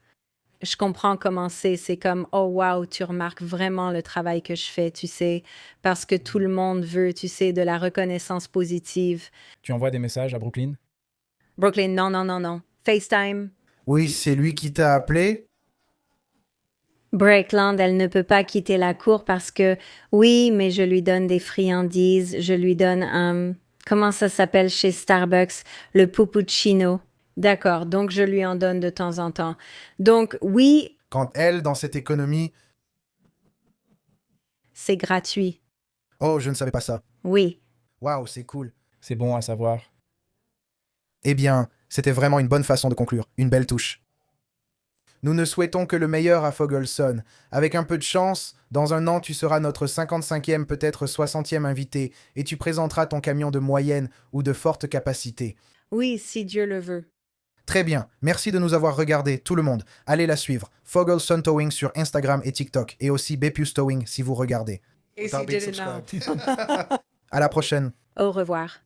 Je comprends comment c'est comme, oh wow, tu remarques vraiment le travail que je fais, tu sais, parce que tout le monde veut, tu sais, de la reconnaissance positive. Tu envoies des messages à Brooklyn? Brooklyn, non, non, non, non. FaceTime. Oui, c'est lui qui t'a appelé? Breakland, elle ne peut pas quitter la cour parce que, oui, mais je lui donne des friandises, je lui donne un, comment ça s'appelle chez Starbucks, le puppuccino. D'accord, donc je lui en donne de temps en temps. Donc, oui, Quand elle, dans cette économie... c'est gratuit. Oh, je ne savais pas ça. Oui. Waouh, c'est cool. C'est bon à savoir. Eh bien, c'était vraiment une bonne façon de conclure, une belle touche. Nous ne souhaitons que le meilleur à Fogelson. Avec un peu de chance, dans un an, tu seras notre 55e, peut-être 60e invité, et tu présenteras ton camion de moyenne ou de forte capacité. Oui, si Dieu le veut. Très bien, merci de nous avoir regardés, tout le monde. Allez la suivre, Fogelson Towing sur Instagram et TikTok, et aussi Bepius Towing si vous regardez. Et À la prochaine. Au revoir.